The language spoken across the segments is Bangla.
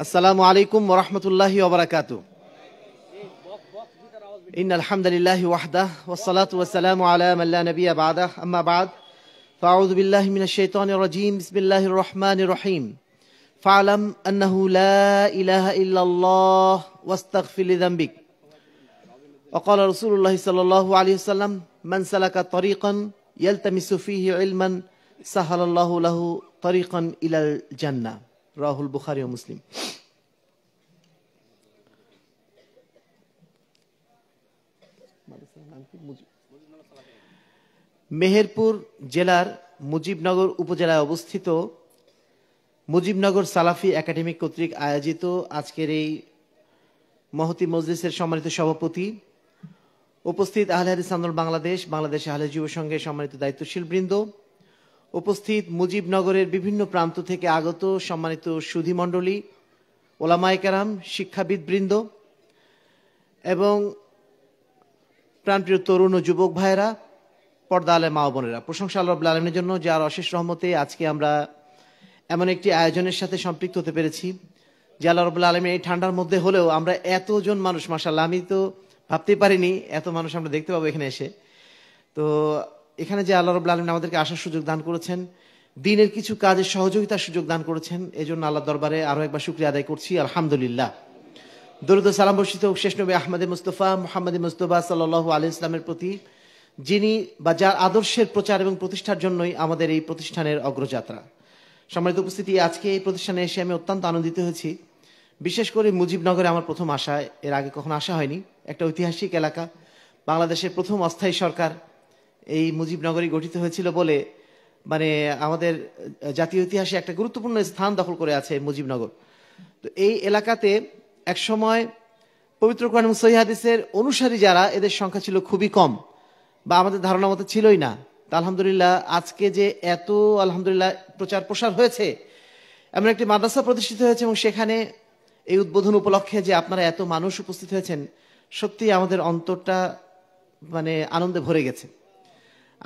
আসসালামু আলাইকুম ওয়া রাহমাতুল্লাহি ওয়া বারাকাতুহু। ইন্নাল হামদুলিল্লাহি ওয়াহদাহু ওয়াস সালাতু ওয়াস সালামু আলা মান লা নাবিয়্যা বা'দাহু আম্মা বা'দ ফাআউযু বিল্লাহি মিনাশ শাইতানির রাজীম বিসমিল্লাহির রহমানির রহিম ফা'লাম আন্নাহু লা ইলাহা ইল্লাল্লাহ ওয়াস্তাগফির লিযামবিক ওয়া ক্বালা রাসূলুল্লাহ সাল্লাল্লাহু আলাইহি ওয়াসাল্লাম মান সালাকা তরিকান ইয়ালতামিসু ফীহি ইলমান সাহালাল্লাহু লাহু তরিকান ইলাল জান্নাহ। রাহুল বুখারী ও মুসলিম। মেহেরপুর জেলার মুজিবনগর উপজেলায় অবস্থিত মুজিবনগর সালাফি একাডেমি কর্তৃক আয়োজিত আজকের এই মহতি মজলিসের সম্মানিত সভাপতি, উপস্থিত আহলে হাদিস আন্দোলন বাংলাদেশ, বাংলাদেশ আহলে যুব সংঘের সম্মানিত দায়িত্বশীল বৃন্দ, উপস্থিত মুজিবনগরের বিভিন্ন প্রান্ত থেকে আগত সম্মানিত সুধী মণ্ডলী, ওলামায়ে কেরাম, শিক্ষাবিদ বৃন্দ এবং প্রাণপ্রিয় তরুণ ও যুবক ভাইয়েরা, পর্দা আলে মা ও বোনেরা, প্রশংসা আল্লাহ রাব্বুল আলামিনের জন্য যার অশেষ রহমতে আজকে আমরা এমন একটি আয়োজনের সাথে সম্পৃক্ত হতে পেরেছি যে আল্লাহ রাব্বুল আলামিন এই ঠান্ডার মধ্যে হলেও আমরা এতজন মানুষ, মাশাআল্লাহ, আমি তো ভাবতেই পারিনি এত মানুষ আমরা দেখতে পাবো এখানে এসে। তো এখানে যে আল্লাহ রাব্বুল আলামিন আমাদেরকে আসার সুযোগ দান করেছেন, দ্বীনের কিছু কাজের সহযোগিতার সুযোগ দান করেছেন, এজন্য আল্লাহর দরবারে আরো একবার শুকরিয়া আদায় করছি, আলহামদুলিল্লাহ। দরুদ ও সালাম বর্ষিত শেষ নবী আহমদে মুস্তাফা মুহাম্মদে মুস্তাফা সাল্লাল্লাহু আলাইহি ওয়াসাল্লামের প্রতি, যিনি বা যার আদর্শের প্রচার এবং প্রতিষ্ঠার জন্যই আমাদের এই প্রতিষ্ঠানের অগ্রযাত্রা। সম্মানিত উপস্থিতি, আজকে এই প্রতিষ্ঠানে এসে আমি অত্যন্ত আনন্দিত হয়েছি। বিশেষ করে মুজিবনগরে আমার প্রথম আসা, এর আগে কখনো আসা হয়নি। একটা ঐতিহাসিক এলাকা, বাংলাদেশের প্রথম অস্থায়ী সরকার এই মুজিবনগরই গঠিত হয়েছিল বলে মানে আমাদের জাতীয় ইতিহাসে একটা গুরুত্বপূর্ণ স্থান দখল করে আছে মুজিবনগর। তো এই এলাকাতে এক সময় পবিত্র কোরআন এবং সহিহ হাদিসের অনুসারী যারা, এদের সংখ্যা ছিল খুবই কম, বা আমাদের ধারণা মতো ছিলই না। তা আলহামদুলিল্লাহ আজকে যে এত আলহামদুলিল্লাহ প্রচার প্রসার হয়েছে, এমন একটি মাদ্রাসা প্রতিষ্ঠিত হয়েছে এবং সেখানে এই উদ্বোধন উপলক্ষে যে আপনারা এত মানুষ উপস্থিত হয়েছেন, সত্যি আমাদের অন্তরটা মানে আনন্দে ভরে গেছে।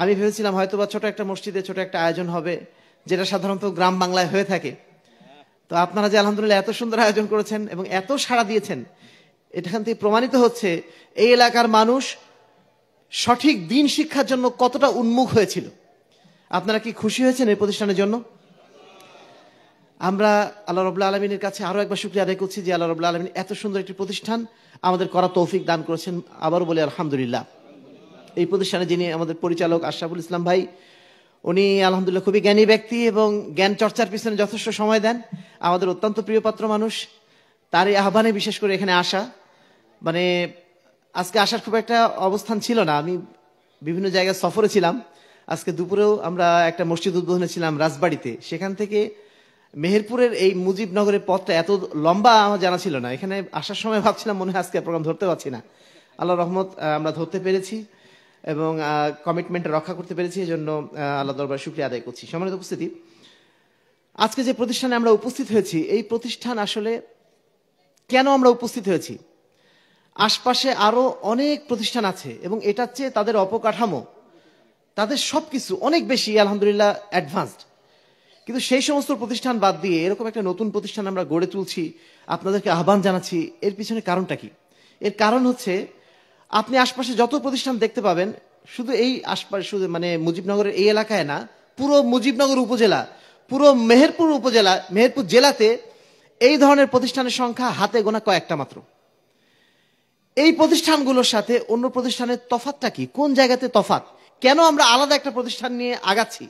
আমি ভেবেছিলাম হয়তোবা ছোট একটা মসজিদে ছোট একটা আয়োজন হবে, যেটা সাধারণত গ্রাম বাংলায় হয়ে থাকে। তো আপনারা যে আলহামদুলিল্লাহ এত সুন্দর আয়োজন করেছেন এবং এত সাড়া দিয়েছেন, এখান থেকে প্রমাণিত হচ্ছে এই এলাকার মানুষ সঠিক দ্বীন শিক্ষার জন্য কতটা উন্মুখ হয়েছিল। আপনারা কি খুশি হয়েছেন এই প্রতিষ্ঠানের জন্য? আমরা আল্লাহ রাব্বুল আলামিনের কাছে আরো একবার শুকরিয়া আদায় করছি যে আল্লাহ রাব্বুল আলামিন এত সুন্দর একটি প্রতিষ্ঠান আমাদের করা তৌফিক দান করেছেন। আবারও বলি আলহামদুলিল্লাহ। এই প্রতিষ্ঠানে যিনি আমাদের পরিচালক আশরাফুল ইসলাম ভাই, উনি আলহামদুলিল্লাহ খুবই জ্ঞানী ব্যক্তি এবং জ্ঞান চর্চার পিছনে যথেষ্ট সময় দেন। আমাদের অত্যন্ত প্রিয়পাত্র মানুষ, তার এই আহ্বানে বিশেষ করে এখানে আসা, মানে আজকে আসার খুব একটা অবস্থান ছিল না। আমি বিভিন্ন জায়গায় সফরে ছিলাম। আজকে দুপুরেও আমরা একটা মসজিদ উদ্বোধনে ছিলাম রাজবাড়িতে। সেখান থেকে মেহেরপুরের এই মুজিবনগরের পথটা এত লম্বা আমার জানা ছিল না। এখানে আসার সময় ভাবছিলাম মনে হয় আজকে প্রোগ্রাম ধরতে পারছি না। আল্লাহ রহমত আমরা ধরতে পেরেছি এবং কমিটমেন্ট রক্ষা করতে পেরেছি, এই জন্য আল্লাহ দরবারে শুকরিয়া আদায় করছি। সম্মানিত উপস্থিতি, আজকে যে প্রতিষ্ঠানে আমরা উপস্থিত হয়েছি, এই প্রতিষ্ঠান আসলে কেন আমরা উপস্থিত হয়েছি, আশপাশে আরো অনেক প্রতিষ্ঠান আছে এবং এটার চেয়ে তাদের অবকাঠামো, তাদের সবকিছু অনেক বেশি আলহামদুলিল্লাহ অ্যাডভান্সড। কিন্তু সেই সমস্ত প্রতিষ্ঠান বাদ দিয়ে এরকম একটা নতুন প্রতিষ্ঠান আমরা গড়ে তুলছি, আপনাদেরকে আহ্বান জানাচ্ছি। এর পিছনে কারণটা কি? এর কারণ হচ্ছে আপনি আশপাশে যত প্রতিষ্ঠান দেখতে পাবেন, শুধু এই আশপাশে, শুধু মানে মুজিবনগরের এই এলাকায় না, পুরো মুজিবনগর উপজেলা, পুরো মেহেরপুর উপজেলা, মেহেরপুর জেলাতে এই ধরনের প্রতিষ্ঠানের সংখ্যা হাতে গোনা কয়েকটা মাত্র। এই প্রতিষ্ঠানগুলোর সাথে অন্য প্রতিষ্ঠানের তফাৎটা কি? কোন জায়গাতে তফাৎ? কেন আমরা আলাদা একটা প্রতিষ্ঠান নিয়ে আগাচ্ছি?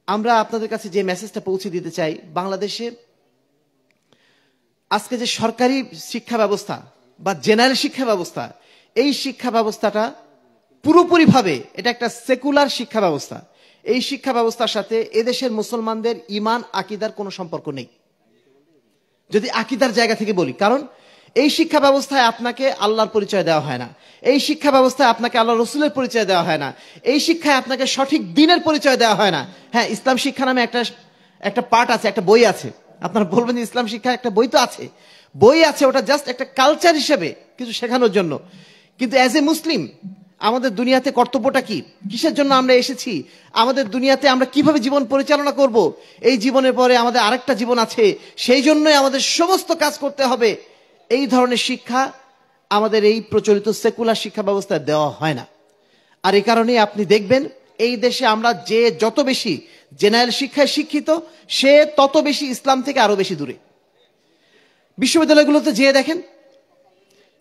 আমরা আপনাদের কাছে যে মেসেজটা পৌঁছে দিতে চাই, বাংলাদেশে আজকে যে সরকারি শিক্ষা ব্যবস্থা বা জেনারেল শিক্ষা ব্যবস্থা, এই শিক্ষা ব্যবস্থাটা পুরোপুরিভাবে এটা একটা সেকুলার শিক্ষা ব্যবস্থা। এই শিক্ষা ব্যবস্থার সাথে এদেশের মুসলমানদের ইমান আকীদার কোনো সম্পর্ক নেই, যদি আকীদার জায়গা থেকে বলি। কারণ এই শিক্ষা ব্যবস্থায় আপনাকে আল্লাহর পরিচয় দেওয়া হয় না, এই শিক্ষা ব্যবস্থায় আপনাকে আল্লাহ রসুলের পরিচয় দেওয়া হয় না, এই শিক্ষায় আপনাকে সঠিক দ্বীনের পরিচয় দেওয়া হয় না। হ্যাঁ, ইসলাম শিক্ষা নামে একটা পার্ট আছে, একটা বই আছে। আপনারা বলবেন যে ইসলাম শিক্ষা একটা বই তো আছে, বই আছে, ওটা জাস্ট একটা কালচার হিসেবে কিছু শেখানোর জন্য। কিন্তু অ্যাজ এ মুসলিম আমাদের দুনিয়াতে কর্তব্যটা কি, কিসের জন্য আমরা এসেছি, আমাদের দুনিয়াতে আমরা কিভাবে জীবন পরিচালনা করব, এই জীবনের পরে আমাদের আরেকটা জীবন আছে, সেই জন্যই আমাদের সমস্ত কাজ করতে হবে, এই ধরনের শিক্ষা আমাদের এই প্রচলিত সেকুলার শিক্ষা ব্যবস্থায় দেওয়া হয় না। আর এই কারণেই আপনি দেখবেন এই দেশে আমরা যে যত বেশি জেনারেল শিক্ষায় শিক্ষিত, সে তত বেশি ইসলাম থেকে আরো বেশি দূরে। বিশ্ববিদ্যালয়গুলোতে যেয়ে দেখেন,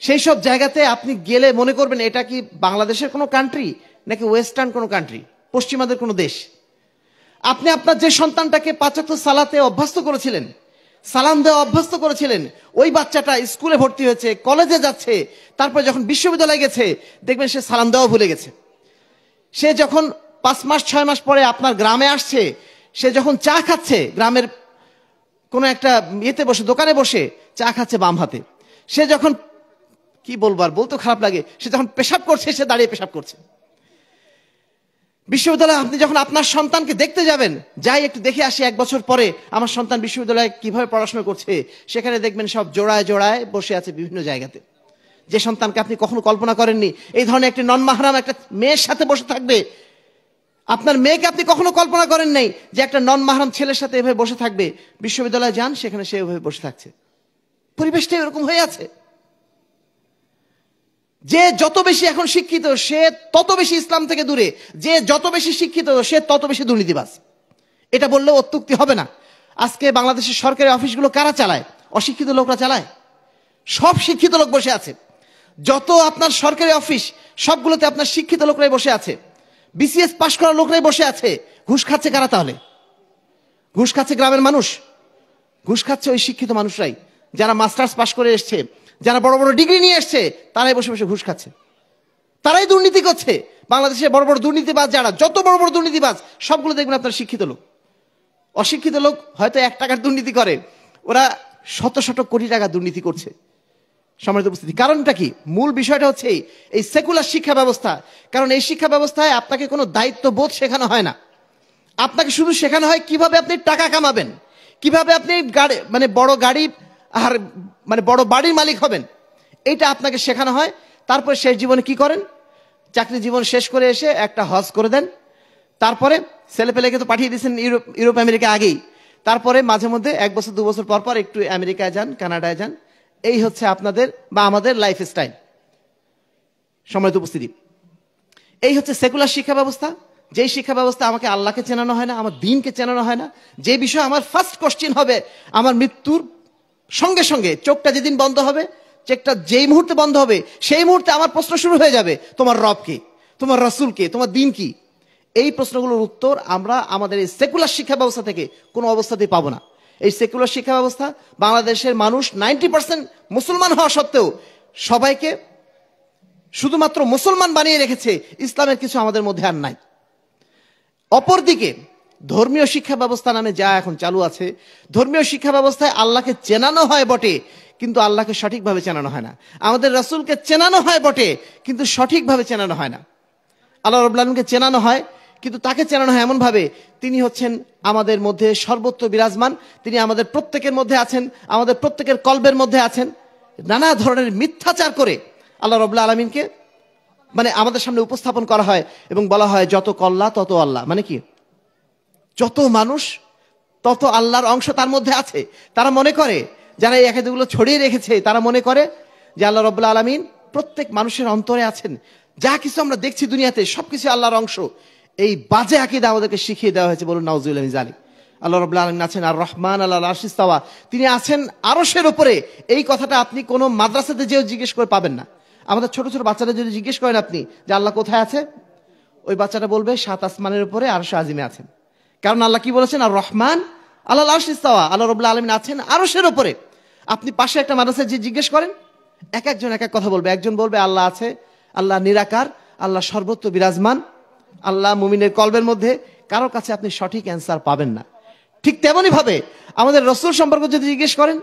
সেই সব জায়গাতে আপনি গেলে মনে করবেন এটা কি বাংলাদেশের কোনো কান্ট্রি নাকি ওয়েস্টার্ন কোনো কান্ট্রি, পশ্চিমাদের কোনো দেশ। আপনি আপনার যে সন্তানটাকে 5 ওয়াক্ত সালাতে অভ্যস্ত করেছিলেন, সালাম দেওয়া অভ্যস্ত করেছিলেন, ওই বাচ্চাটা স্কুলে ভর্তি হয়েছে, কলেজে যাচ্ছে, তারপরে যখন বিশ্ববিদ্যালয়ে গেছে দেখবেন সে সালাম দেওয়া ভুলে গেছে। সে যখন 5 মাস 6 মাস পরে আপনার গ্রামে আসছে, সে যখন চা খাচ্ছে গ্রামের কোনো একটা ইয়েতে বসে, দোকানে বসে চা খাচ্ছে বাম হাতে, সে যখন, কি বলবো আর বলতে খারাপ লাগে, সে যখন পেশাব করছে সে দাঁড়িয়ে পেশাব করছে। বিশ্ববিদ্যালয়ে আপনি যখন আপনার সন্তানকে দেখতে যাবেন, যাই একটু দেখে আসি 1 বছর পরে আমার সন্তান বিশ্ববিদ্যালয়ে কিভাবে পড়াশোনা করছে, সেখানে দেখবেন সব জোড়ায় জোড়ায় বসে আছে বিভিন্ন জায়গাতে। যে সন্তানকে আপনি কখনো কল্পনা করেননি এই ধরনের একটি নন মাহরাম একটা মেয়ের সাথে বসে থাকবে, আপনার মেয়েকে আপনি কখনো কল্পনা করেন নাই যে একটা নন মাহরাম ছেলের সাথে এভাবে বসে থাকবে। বিশ্ববিদ্যালয়ে যান, সেখানে সে এভাবে বসে থাকছে, পরিবেশটা এরকম হয়ে আছে। যে যত বেশি এখন শিক্ষিত সে তত বেশি ইসলাম থেকে দূরে, যে যত বেশি শিক্ষিত সে তত বেশি দুর্নীতিবাজ। এটা বললেও অত্যুক্তি হবে না। আজকে বাংলাদেশের সরকারি অফিসগুলো কারা চালায়? অশিক্ষিত লোকরা চালায়। সব শিক্ষিত লোক বসে আছে। যত আপনার সরকারি অফিস সবগুলোতে আপনার শিক্ষিত লোকরাই বসে আছে, বিসিএস পাশ করা লোকরাই বসে আছে। ঘুষ খাচ্ছে কারা তাহলে? ঘুষ খাচ্ছে গ্রামের মানুষ, ঘুষ খাচ্ছে ওই শিক্ষিত মানুষরাই, যারা মাস্টার্স পাশ করে এসছে, যারা বড় বড় ডিগ্রি নিয়ে এসছে, তারাই বসে বসে ঘুষ খাচ্ছে, তারাই দুর্নীতি করছে। বাংলাদেশে বড় বড় দুর্নীতিবাজ, যারা যত বড় বড় দুর্নীতিবাজ সবগুলো দেখবেন আপনার শিক্ষিত লোক। অশিক্ষিত লোক হয়তো 1 টাকার দুর্নীতি করে, ওরা শত শত কোটি টাকা দুর্নীতি করছে। সম্মানিত উপস্থিতি, কারণটা কি? মূল বিষয়টা হচ্ছে এই সেকুলার শিক্ষা ব্যবস্থা। কারণ এই শিক্ষা ব্যবস্থায় আপনাকে কোনো দায়িত্ববোধ শেখানো হয় না, আপনাকে শুধু শেখানো হয় কিভাবে আপনি টাকা কামাবেন, কিভাবে আপনি গাড়ি মানে বড় গাড়ি আর মানে বড় বাড়ির মালিক হবেন, এইটা আপনাকে শেখানো হয়। তারপরে শেষ জীবনে কি করেন? চাকরি জীবন শেষ করে এসে একটা হজ করে দেন, তারপরে ছেলেপেলেকে তো পাঠিয়ে দিয়েছেন ইউরোপ আমেরিকা আগেই, তারপরে মাঝে মধ্যে 1 বছর 2 বছর পর পর একটু আমেরিকায় যান, কানাডায় যান। এই হচ্ছে আপনাদের বা আমাদের লাইফ স্টাইল। সম্মানিত উপস্থিতি, এই হচ্ছে সেকুলার শিক্ষা ব্যবস্থা। যেই শিক্ষা ব্যবস্থা আমাকে আল্লাহকে চেনানো হয় না, আমার দ্বীনকে চেনানো হয় না, যে বিষয়ে আমার ফার্স্ট কোশ্চেন হবে আমার মৃত্যুর সঙ্গে সঙ্গে, চোখটা যেদিন বন্ধ হবে, চেকটা যেই মুহূর্তে বন্ধ হবে সেই মুহূর্তে আমার প্রশ্ন শুরু হয়ে যাবে, তোমার রব কে, তোমার রাসূল কে, তোমার দ্বীন কি? এই প্রশ্নগুলোর উত্তর আমরা আমাদের এই সেকুলার শিক্ষা ব্যবস্থা থেকে কোনো অবস্থাতেই পাবো না। এই সেকুলার শিক্ষা ব্যবস্থা বাংলাদেশের মানুষ 90% মুসলমান হওয়া সত্ত্বেও সবাইকে শুধুমাত্র মুসলমান বানিয়ে রেখেছে, ইসলামের কিছু আমাদের মধ্যে আর নাই। অপরদিকে ধর্মীয় শিক্ষা ব্যবস্থা নামে যা এখন চালু আছে, ধর্মীয় শিক্ষা ব্যবস্থায় আল্লাহকে চেনানো হয় বটে, কিন্তু আল্লাহকে সঠিকভাবে চেনানো হয় না। আমাদের রাসূলকে চেনানো হয় বটে, কিন্তু সঠিকভাবে চেনানো হয় না। আল্লাহ রাব্বুল আলামিনকে চেনানো হয়, কিন্তু তাকে চেনানো হয় এমন ভাবে তিনি হচ্ছেন আমাদের মধ্যে সর্বত্র বিরাজমান, তিনি আমাদের প্রত্যেকের মধ্যে আছেন, আমাদের প্রত্যেকের কলবের মধ্যে আছেন। নানা ধরনের মিথ্যাচার করে আল্লাহ রাব্বুল আলামিনকে মানে আমাদের সামনে উপস্থাপন করা হয় এবং বলা হয় যত কল্লা তত আল্লাহ। মানে কি? যত মানুষ তত আল্লাহর অংশ তার মধ্যে আছে। তারা মনে করে, যারা এই একাদিগুলো ছড়িয়ে রেখেছে, তারা মনে করে যে আল্লাহ রাব্বুল আলামিন প্রত্যেক মানুষের অন্তরে আছেন, যা কিছু আমরা দেখছি দুনিয়াতে সবকিছু আল্লাহর অংশ। এই বাজে আকীদা আমাদেরকে শিখিয়ে দেওয়া হয়েছে, বলুন নাউজুবিল্লাহি মিন যালিক। আল্লাহ রাব্বুল আলামিন আছেন আর রহমান আলাল আরশি ইস্তাওয়া, তিনি আছেন আরশের উপরে। এই কথাটা আপনি কোনো মাদ্রাসাতে যেও জিজ্ঞেস করে পাবেন না। আমাদের ছোট ছোট বাচ্চারা যদি জিজ্ঞেস করেন আপনি যে আল্লাহ কোথায় আছে, ওই বাচ্চাটা বলবে 7 আসমানের উপরে আরশে আজিমে আছেন। কারণ আল্লাহ কি বলেছেন? আর রহমান আলাল আরশি ইস্তাওয়া, আল্লাহ রাব্বুল আলামিন আছেন আরশের উপরে। আপনি পাশে একটা মাদ্রাসায় যে জিজ্ঞেস করেন, এক একজন এক এক কথা বলবে। একজন বলবে আল্লাহ আছে, আল্লাহ নিরাকার, আল্লাহ সর্বত্র বিরাজমান, আল্লাহ মুমিনের কলবের মধ্যে। কারোর কাছে আপনি সঠিক অ্যান্সার পাবেন না। ঠিক তেমনি ভাবে আমাদের রাসূল সম্পর্কে যদি জিজ্ঞেস করেন,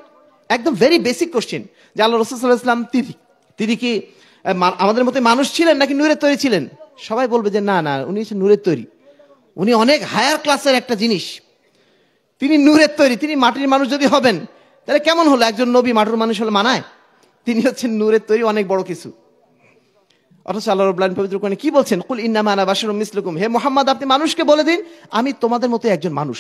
একদম ভেরি বেসিক কোশ্চেন, যে আল্লাহ রাসূল সাল্লাল্লাহু আলাইহি ওয়াসাল্লাম তিনি কি আমাদের মতো মানুষ ছিলেন নাকি নূরের তৈরি ছিলেন? সবাই বলবে যে না না, উনি হচ্ছেন নূরের তৈরি, উনি অনেক হায়ার ক্লাসের একটা জিনিস, তিনি নূরের তৈরি। তিনি মাটির মানুষ যদি হবেন তাহলে কেমন হলো? একজন নবী মাটির মানুষ হলে মানায়? তিনি হচ্ছেন নূরের তৈরি, অনেক বড় কিছু। অথচ আল্লাহ রাব্বুল আলামিন পবিত্র কোরআনে কি বলছেন? কুল ইন্নামা আনা বাশারুম মিসলুকুম, হে মুহাম্মদ আপনি মানুষকে বলে দিন আমি তোমাদের মতো একজন মানুষ।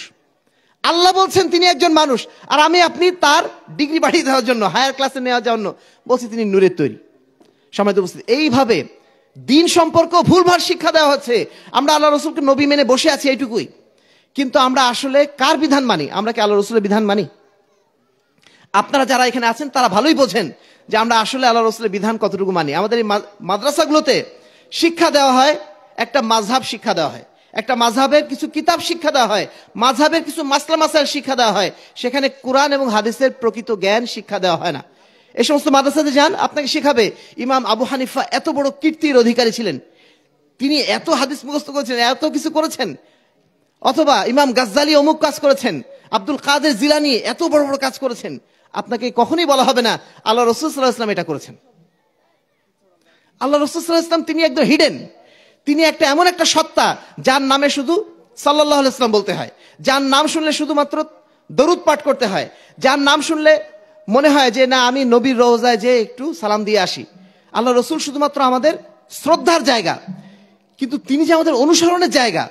আল্লাহ বলছেন তিনি একজন মানুষ, আর আমি আপনি তার ডিগ্রি বাড়িয়ে দেওয়ার জন্য, হায়ার ক্লাসে নেওয়ার জন্য বলছি তিনি নূরের তৈরি। সম্মানিত উপস্থিতি, এইভাবে দিন সম্পর্ক ভুলভাল শিক্ষা দেওয়া হচ্ছে। আমরা আল্লাহ রসুলকে নবী মেনে বসে আছি এইটুকুই, কিন্তু আমরা আসলে কার বিধান মানি? আমরা কি আল্লাহ রসুলের বিধান মানি? আপনারা যারা এখানে আছেন তারা ভালোই বোঝেন যে আমরা আসলে আল্লাহ রসুলের বিধান কতটুকু মানি। আমাদের এই মাদ্রাসাগুলোতে শিক্ষা দেওয়া হয়, একটা মাযহাব শিক্ষা দেওয়া হয়, একটা মাযহাবের কিছু কিতাব শিক্ষা দেওয়া হয়, মাযহাবের কিছু মাসলা মাসাইল শিক্ষা দেওয়া হয়। সেখানে কোরআন এবং হাদিসের প্রকৃত জ্ঞান শিক্ষা দেওয়া হয় না। এই সমস্ত মাদ্রাসাতে যান, আপনাকে শেখাবে ইমাম আবু হানিফা এত বড় কীর্তির অধিকারী ছিলেন, তিনি এত হাদিস মুখস্থ করেছেন, এত কিছু করেছেন, অথবা ইমাম গাজ্জালি অমুক কাজ করেছেন, আব্দুল কাদের জিলানী এত বড় বড় কাজ করেছেন। আপনাকে কখনোই বলা হবে না আল্লাহ রাসূল সাল্লাল্লাহু আলাইহি ওয়াসাল্লাম এটা করেছেন। আল্লাহ রাসূল সাল্লাল্লাহু আলাইহি ওয়াসাল্লাম তিনি একদম হিডেন, তিনি একটা এমন একটা সত্তা যার নামে শুধু সাল্লাল্লাহু আলাইহি ওয়াসাল্লাম বলতে হয়, যার নাম শুনলে শুধুমাত্র দরুদ পাঠ করতে হয়, যার নাম শুনলে মনে হয় যে না আমি নবীর রওজায় যে একটু সালাম দিয়ে আসি। আল্লাহ রসুল শুধুমাত্র আমাদের শ্রদ্ধার জায়গা, কিন্তু তিনি যে আমাদের অনুসরণের জায়গা।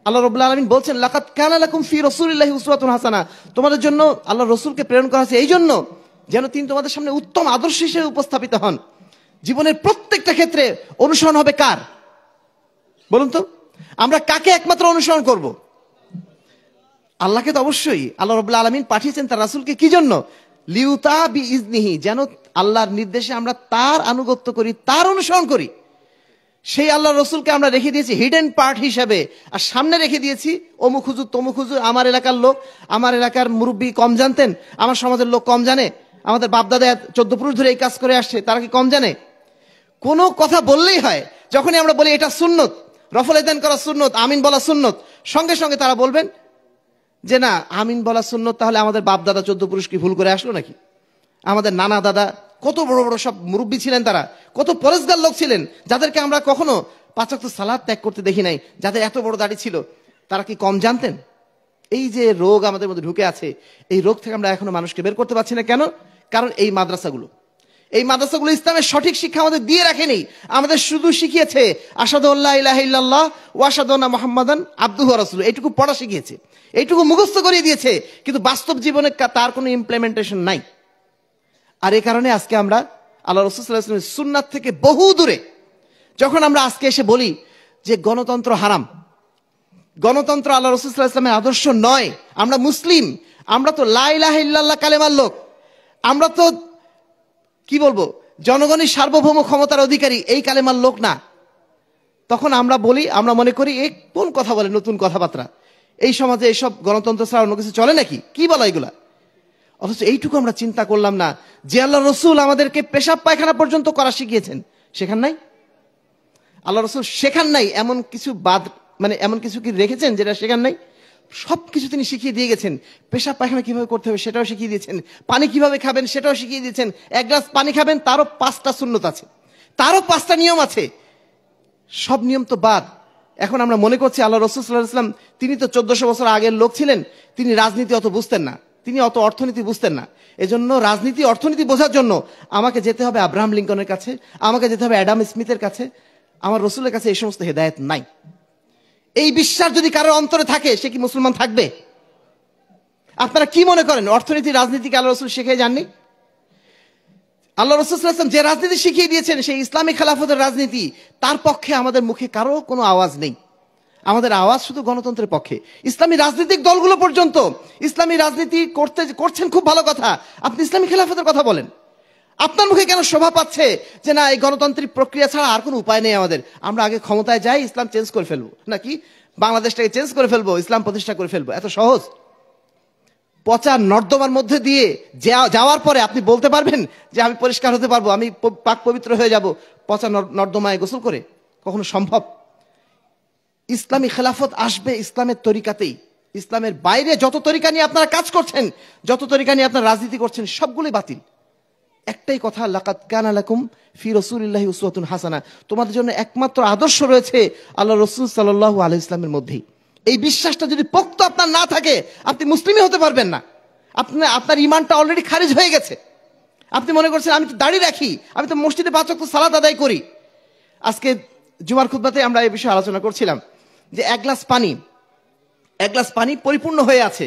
আল্লাহ রাব্বুল আলামিন বলছেন লাকাদ কানা লাকুম ফি রাসূলিল্লাহি উসওয়াতুন হাসানাহ, তোমাদের জন্য আল্লাহ রসুলকে প্রেরণ করা হয়েছে এই জন্য যেন তিনি তোমাদের সামনে উত্তম আদর্শ হিসেবে উপস্থাপিত হন। জীবনের প্রত্যেকটা ক্ষেত্রে অনুসরণ হবে কার? বলুন তো, আমরা কাকে একমাত্র অনুসরণ করব? আল্লাহকে তো অবশ্যই। আল্লাহ রাব্বুল আলামিন পাঠিয়েছেন তার রাসূলকে কি জন্য? লিউতা বি ইজনিহি, যেন আল্লাহর নির্দেশে আমরা তার আনুগত্য করি, তার অনুসরণ করি। সেই আল্লাহ রসুলকে আমরা রেখে দিয়েছি হিডেন পার্ট হিসাবে, আর সামনে রেখে দিয়েছি অমুক হুজুর তমুক হুজুর। আমার এলাকার লোক, আমার এলাকার মুরব্বী কম জানতেন, আমার সমাজের লোক কম জানে, আমাদের বাপদাদা 14 পুরুষ ধরে এই কাজ করে আসছে, তারা কি কম জানে? কোনো কথা বললেই হয়, যখনই আমরা বলি এটা সুন্নত, রফল এদান করা সুন্নত, আমিন বলা সুন্নত, সঙ্গে সঙ্গে তারা বলবেন যে না আমিন বলা সুন্নত, তাহলে আমাদের বাপ দাদা 14 পুরুষ কি ভুল করে আসলো নাকি? আমাদের নানা দাদা কত বড় বড় সব মুরব্বী ছিলেন, তারা কত পরেশগার লোক ছিলেন, যাদেরকে আমরা কখনো 5 ওয়াক্ত সালাত ত্যাগ করতে দেখি নাই, যাদের এত বড় দাড়ি ছিল, তারা কি কম জানতেন? এই যে রোগ আমাদের মধ্যে ঢুকে আছে, এই রোগ থেকে আমরা এখনো মানুষকে বের করতে পারছি না। কেন? কারণ এই মাদ্রাসাগুলো ইসলামের সঠিক শিক্ষা আমাদের দিয়ে রাখেনি। আমাদের শুধু শিখিয়েছে আশহাদু আল্লা ইলাহা ইল্লাল্লাহ ওয়া আশহাদু আন্না মুহাম্মাদান আবদুহু ওয়া রাসূলুহু, এইটুকু পড়া শিখিয়েছে, এইটুকু মুখস্থ করিয়ে দিয়েছে, কিন্তু বাস্তব জীবনে তার কোনো ইমপ্লিমেন্টেশন নাই। আর এই কারণে আজকে আমরা আল্লাহ রাসূল সাল্লাল্লাহু আলাইহি ওয়াসাল্লামের সুন্নাত থেকে বহু দূরে। যখন আমরা আজকে এসে বলি যে গণতন্ত্র হারাম, গণতন্ত্র আল্লাহ রাসূল সাল্লাল্লাহু আলাইহি ওয়াসাল্লামের আদর্শ নয়, আমরা মুসলিম, আমরা তো লা ইলাহা ইল্লাল্লাহ কালেমার লোক, আমরা তো কি বলবো জনগণের সার্বভৌম ক্ষমতার অধিকারী, এই কালেমার লোক না, তখন আমরা বলি, আমরা মনে করি এই কোন কথা বলে, নতুন কথাবার্তা, এই সমাজে এইসব গণতন্ত্র ছাড়া অন্য কিছু চলে নাকি, কি বলা এগুলা? অথচ এইটুকু আমরা চিন্তা করলাম না যে আল্লাহ রসুল আমাদেরকে পেশাব পায়খানা পর্যন্ত করা শিখিয়েছেন, শেখান নাই? আল্লাহ রসুল শেখান নাই এমন কিছু বাদ, মানে এমন কিছু কি রেখেছেন যেটা শেখান নাই? সবকিছু তিনি শিখিয়ে দিয়ে গেছেন। পেশাব পায়খানা কিভাবে করতে হবে সেটাও শিখিয়ে দিয়েছেন, পানি কিভাবে খাবেন সেটাও শিখিয়ে দিয়েছেন। 1 গ্লাস পানি খাবেন, তারও 5টা সুন্নত আছে, তারও 5টা নিয়ম আছে। সব নিয়ম তো বাদ। এখন আমরা মনে করছি আল্লাহ রাসূল সাল্লাল্লাহু আলাইহি ওয়াসাল্লাম তিনি তো 1400 বছর আগের লোক ছিলেন, তিনি রাজনীতি অত বুঝতেন না, তিনি অত অর্থনীতি বুঝতেন না। এজন্য রাজনীতি অর্থনীতি বোঝার জন্য আমাকে যেতে হবে আব্রাহাম লিঙ্কনের কাছে, আমাকে যেতে হবে অ্যাডাম স্মিথের কাছে, আমার রসুলের কাছে এই সমস্ত হেদায়েত নাই। এই বিশ্বাস যদি কারোর অন্তরে থাকে, সে কি মুসলমান থাকবে? আপনারা কি মনে করেন অর্থনীতি রাজনীতিকে আল্লাহ রসুল শিখিয়ে যাননি? আল্লাহ রসুল সাল্লাল্লাহু আলাইহি ওয়াসাল্লাম যে রাজনীতি শিখিয়ে দিয়েছেন সেই ইসলামী খেলাফতের রাজনীতি, তার পক্ষে আমাদের মুখে কারো কোনো আওয়াজ নেই। আমাদের আওয়াজ শুধু গণতন্ত্রের পক্ষে। ইসলামী রাজনৈতিক দলগুলো পর্যন্ত ইসলামী রাজনীতি করছেন, খুব ভালো কথা, আপনি ইসলামী খেলাফতের কথা বলেন। আপনার মুখে কেন শোভা পাচ্ছে যে না এই গণতান্ত্রিক প্রক্রিয়া ছাড়া আর কোনো উপায় নেই আমাদের, আমরা আগে ক্ষমতায় যাই, ইসলাম চেঞ্জ করে ফেলবো, নাকি বাংলাদেশটাকে চেঞ্জ করে ফেলবো, ইসলাম প্রতিষ্ঠা করে ফেলবো? এত সহজ? পচা নর্দমার মধ্যে দিয়ে যাওয়ার পরে আপনি বলতে পারবেন যে আমি পরিষ্কার হতে পারবো, আমি পাক পবিত্র হয়ে যাব পচা নর্দমায় গোসল করে? কখনো সম্ভব? ইসলামী খেলাফত আসবে ইসলামের তরিকাতেই। ইসলামের বাইরে যত তরিকা নিয়ে আপনারা কাজ করছেন, যত তরিকা নিয়ে আপনারা রাজনীতি করছেন, সবগুলোই বাতিল। একটাই কথা, লাকাদ কানা লাকুম ফি রাসূলিল্লাহি উসওয়াতুন হাসানাহ, তোমাদের জন্য একমাত্র আদর্শ রয়েছে আল্লাহ রাসূল সাল্লাল্লাহু আলাইহি ওয়াসাল্লামের মধ্যেই। এই বিশ্বাসটা যদি পোক্ত আপনার না থাকে, আপনি মুসলিমই হতে পারবেন না। আপনার ঈমানটা অলরেডি খারিজ হয়ে গেছে। আপনি মনে করছেন আমি তো দাড়ি রাখি, আমি তো মসজিদে 5 ওয়াক্ত সালাত আদায় করি, আজকে জুমার খুতবাতে আমরা এই বিষয়ে আলোচনা করছিলাম যে এক গ্লাস পানি পরিপূর্ণ হয়ে আছে,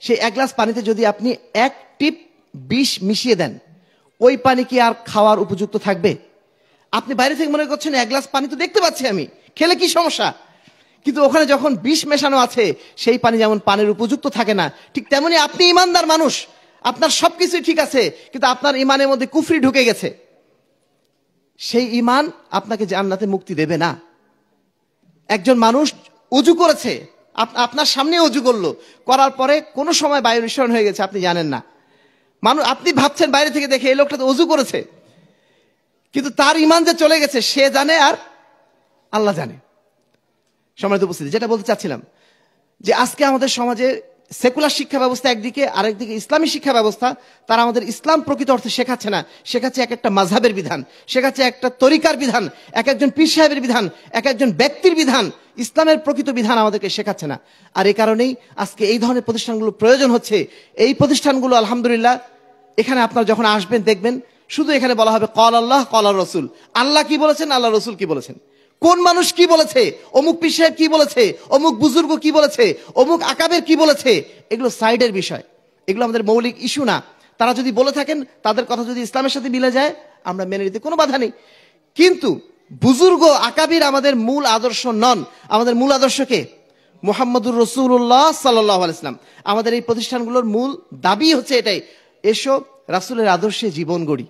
সেই এক গ্লাস পানিতে যদি আপনি এক টিপ বিষ মিশিয়ে দেন, ওই পানি কি আর খাওয়ার উপযুক্ত থাকবে? আপনি বাইরে থেকে মনে করছেন এক গ্লাস পানি তো দেখতে পাচ্ছি আমি, খেলে কি সমস্যা, কিন্তু ওখানে যখন বিষ মেশানো আছে সেই পানি যেমন পানির উপযুক্ত থাকে না, ঠিক তেমনি আপনি ইমানদার মানুষ, আপনার সবকিছু ঠিক আছে, কিন্তু আপনার ইমানের মধ্যে কুফরি ঢুকে গেছে, সেই ইমান আপনাকে জান্নাতে মুক্তি দেবে না। একজন মানুষ অজু করেছে, আপনার সামনে অজু করলো, করার পরে কোনো সময় বায়ু নিঃসরণ হয়ে গেছে, আপনি জানেন না, আপনি ভাবছেন বাইরে থেকে দেখে এই লোকটা তো অজু করেছে, কিন্তু তার ইমান যে চলে গেছে সে জানে আর আল্লাহ জানে। সম্মানিত উপস্থিতি, যেটা বলতে চাচ্ছিলাম যে আজকে আমাদের সমাজে সেকুলার শিক্ষা ব্যবস্থা একদিকে, আরেকদিকে ইসলামী শিক্ষা ব্যবস্থা, তারা আমাদের ইসলাম প্রকৃত অর্থে শেখাচ্ছে না, শেখাচ্ছে এক একটা মাযহাবের বিধান, শেখাচ্ছে একটা তরিকার বিধান, এক একজন পীর সাহেবের বিধান, এক একজন ব্যক্তির বিধান, ইসলামের প্রকৃত বিধান আমাদেরকে শেখাচ্ছে না। আর এই কারণেই আজকে এই ধরনের প্রতিষ্ঠানগুলো প্রয়োজন হচ্ছে। এই প্রতিষ্ঠানগুলো আলহামদুলিল্লাহ এখানে আপনারা যখন আসবেন দেখবেন শুধু এখানে বলা হবে ক্বাল আল্লাহ ক্বাল রাসূল, আল্লাহ কি বলেছেন, আল্লাহ রসুল কি বলেছেন, কোন মানুষ কি বলেছে, অমুক পীর সাহেব কি বলেছে, অমুক বুজুর্গ কি বলেছে, অমুক আকাবের কি বলেছে, এগুলো সাইডের বিষয়, এগুলো আমাদের মৌলিক ইস্যু না। তারা যদি বলে থাকেন, তাদের কথা যদি ইসলামের সাথে মিলে যায়, আমরা মেনে নিতে কোনো বাধা নেই। কিন্তু বুজুর্গ আকাবির আমাদের মূল আদর্শ নন। আমাদের মূল আদর্শ কে? মুহাম্মদুর রাসূলুল্লাহ সাল্লাল্লাহু আলাইহি ওয়াসাল্লাম। আমাদের এই প্রতিষ্ঠানগুলোর মূল দাবি হচ্ছে এটাই, এসো রাসূলের আদর্শে জীবন গড়ি।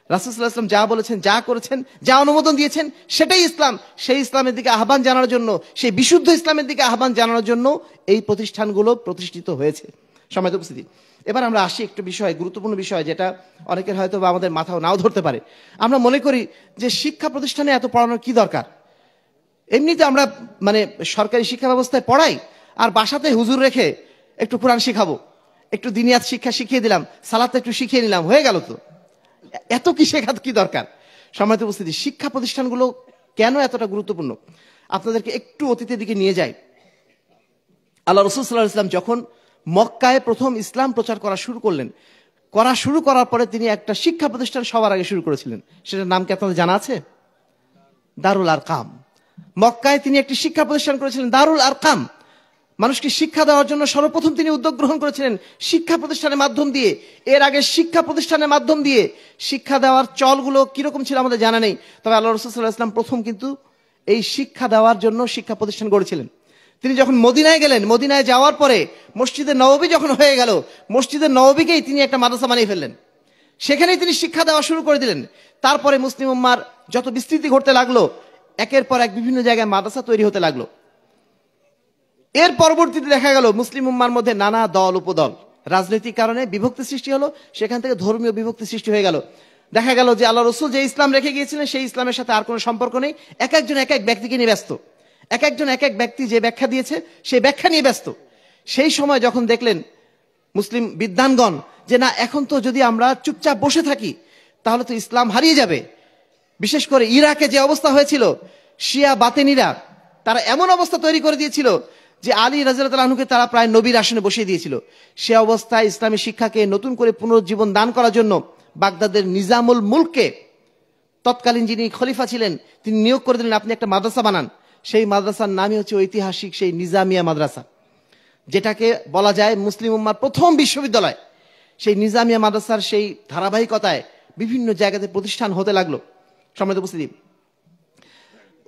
রাসূল সাল্লাল্লাহু আলাইহি ওয়াসাল্লাম যা বলেছেন, যা করেছেন, যা অনুমোদন দিয়েছেন সেটাই ইসলাম। সেই ইসলামের দিকে আহ্বান জানানোর জন্য, সেই বিশুদ্ধ ইসলামের দিকে আহ্বান জানানোর জন্য এই প্রতিষ্ঠানগুলো প্রতিষ্ঠিত হয়েছে। সম্মানিত উপস্থিতি, এবার আমরা আসি একটু বিষয়, গুরুত্বপূর্ণ বিষয়, যেটা অনেকের হয়তো বা আমাদের মাথাও নাও ধরতে পারে। আমরা মনে করি যে শিক্ষা প্রতিষ্ঠানে এত পড়ানোর কি দরকার, এমনিতে আমরা সরকারি শিক্ষা ব্যবস্থায় পড়াই, আর বাসাতে হুজুর রেখে একটু কোরআন শিখাবো, একটু দিনিয়াত শিক্ষা শিখিয়ে দিলাম, সালাত একটু শিখিয়ে নিলাম, হয়ে গেল তো, এত কি শেখাতে কি দরকার? সম্মানিত উপস্থিতি, শিক্ষা প্রতিষ্ঠানগুলো কেন এতটা গুরুত্বপূর্ণ আপনাদেরকে একটু অতীতের দিকে নিয়ে যাই। আল্লাহ রাসূল সাল্লাল্লাহু আলাইহি ওয়াসাল্লাম যখন মক্কায় প্রথম ইসলাম প্রচার করা শুরু করার পরে তিনি একটা শিক্ষা প্রতিষ্ঠান সবার আগে শুরু করেছিলেন। সেটার নাম কি আপনাদের জানা আছে? দারুল আরকাম। মক্কায় তিনি একটি শিক্ষা প্রতিষ্ঠান করেছিলেন, দারুল আরকাম। মানুষকে শিক্ষা দেওয়ার জন্য সর্বপ্রথম তিনি উদ্যোগ গ্রহণ করেছিলেন শিক্ষা প্রতিষ্ঠানের মাধ্যম দিয়ে। এর আগে শিক্ষা প্রতিষ্ঠানের মাধ্যম দিয়ে শিক্ষা দেওয়ার চলগুলো কিরকম ছিল আমাদের জানা নেই, তবে আল্লাহ রাসূল সাল্লাল্লাহু আলাইহি ওয়াসাল্লাম প্রথম কিন্তু এই শিক্ষা দেওয়ার জন্য শিক্ষা প্রতিষ্ঠান গড়েছিলেন। তিনি যখন মদিনায় গেলেন, মদিনায় যাওয়ার পরে মসজিদে নববী যখন হয়ে গেল, মসজিদে নববীকেই তিনি একটা মাদ্রাসা বানিয়ে ফেললেন, সেখানেই তিনি শিক্ষা দেওয়া শুরু করে দিলেন। তারপরে মুসলিম উম্মার যত বিস্তৃতি ঘটতে লাগলো, একের পর এক বিভিন্ন জায়গায় মাদ্রাসা তৈরি হতে লাগলো। এর পরবর্তীতে দেখা গেল মুসলিম উম্মার মধ্যে নানা দল উপদল, রাজনৈতিক কারণে বিভক্তি সৃষ্টি হলো, সেখান থেকে ধর্মীয় বিভক্তি সৃষ্টি হয়ে গেল। দেখা গেল যে আল্লাহ রসুল যে ইসলাম রেখে গিয়েছিলেন সেই ইসলামের সাথে আর কোনো সম্পর্ক নেই, এক একজন এক এক ব্যক্তিকে নিয়ে ব্যস্ত, এক একজন এক এক ব্যক্তি যে ব্যাখ্যা দিয়েছে সেই ব্যাখ্যা নিয়ে ব্যস্ত। সেই সময় যখন দেখলেন মুসলিম বিদ্বানগণ যে না, এখন তো যদি আমরা চুপচাপ বসে থাকি তাহলে তো ইসলাম হারিয়ে যাবে। বিশেষ করে ইরাকে যে অবস্থা হয়েছিল, শিয়া বাতেনিরা তারা এমন অবস্থা তৈরি করে দিয়েছিল যে আলী রাদিয়াল্লাহু আনহুকে তারা প্রায় নবীর আসনে বসিয়ে দিয়েছিল। সে অবস্থায় ইসলামী শিক্ষাকে নতুন করে পুনরুজ্জীবন দান করার জন্য বাগদাদের নিজামুল মুলককে, তৎকালীন যিনি খলিফা ছিলেন, তিনি নিয়োগ করে দিলেন আপনি একটা মাদ্রাসা বানান। সেই মাদ্রাসার নামই হচ্ছে ঐতিহাসিক সেই নিজামিয়া মাদ্রাসা, যেটাকে বলা যায় মুসলিম উম্মার প্রথম বিশ্ববিদ্যালয়। সেই নিজামিয়া মাদ্রাসার সেই ধারাবাহিকতায় বিভিন্ন জায়গাতে প্রতিষ্ঠান হতে লাগলো। সম্মানিত উপস্থিতি,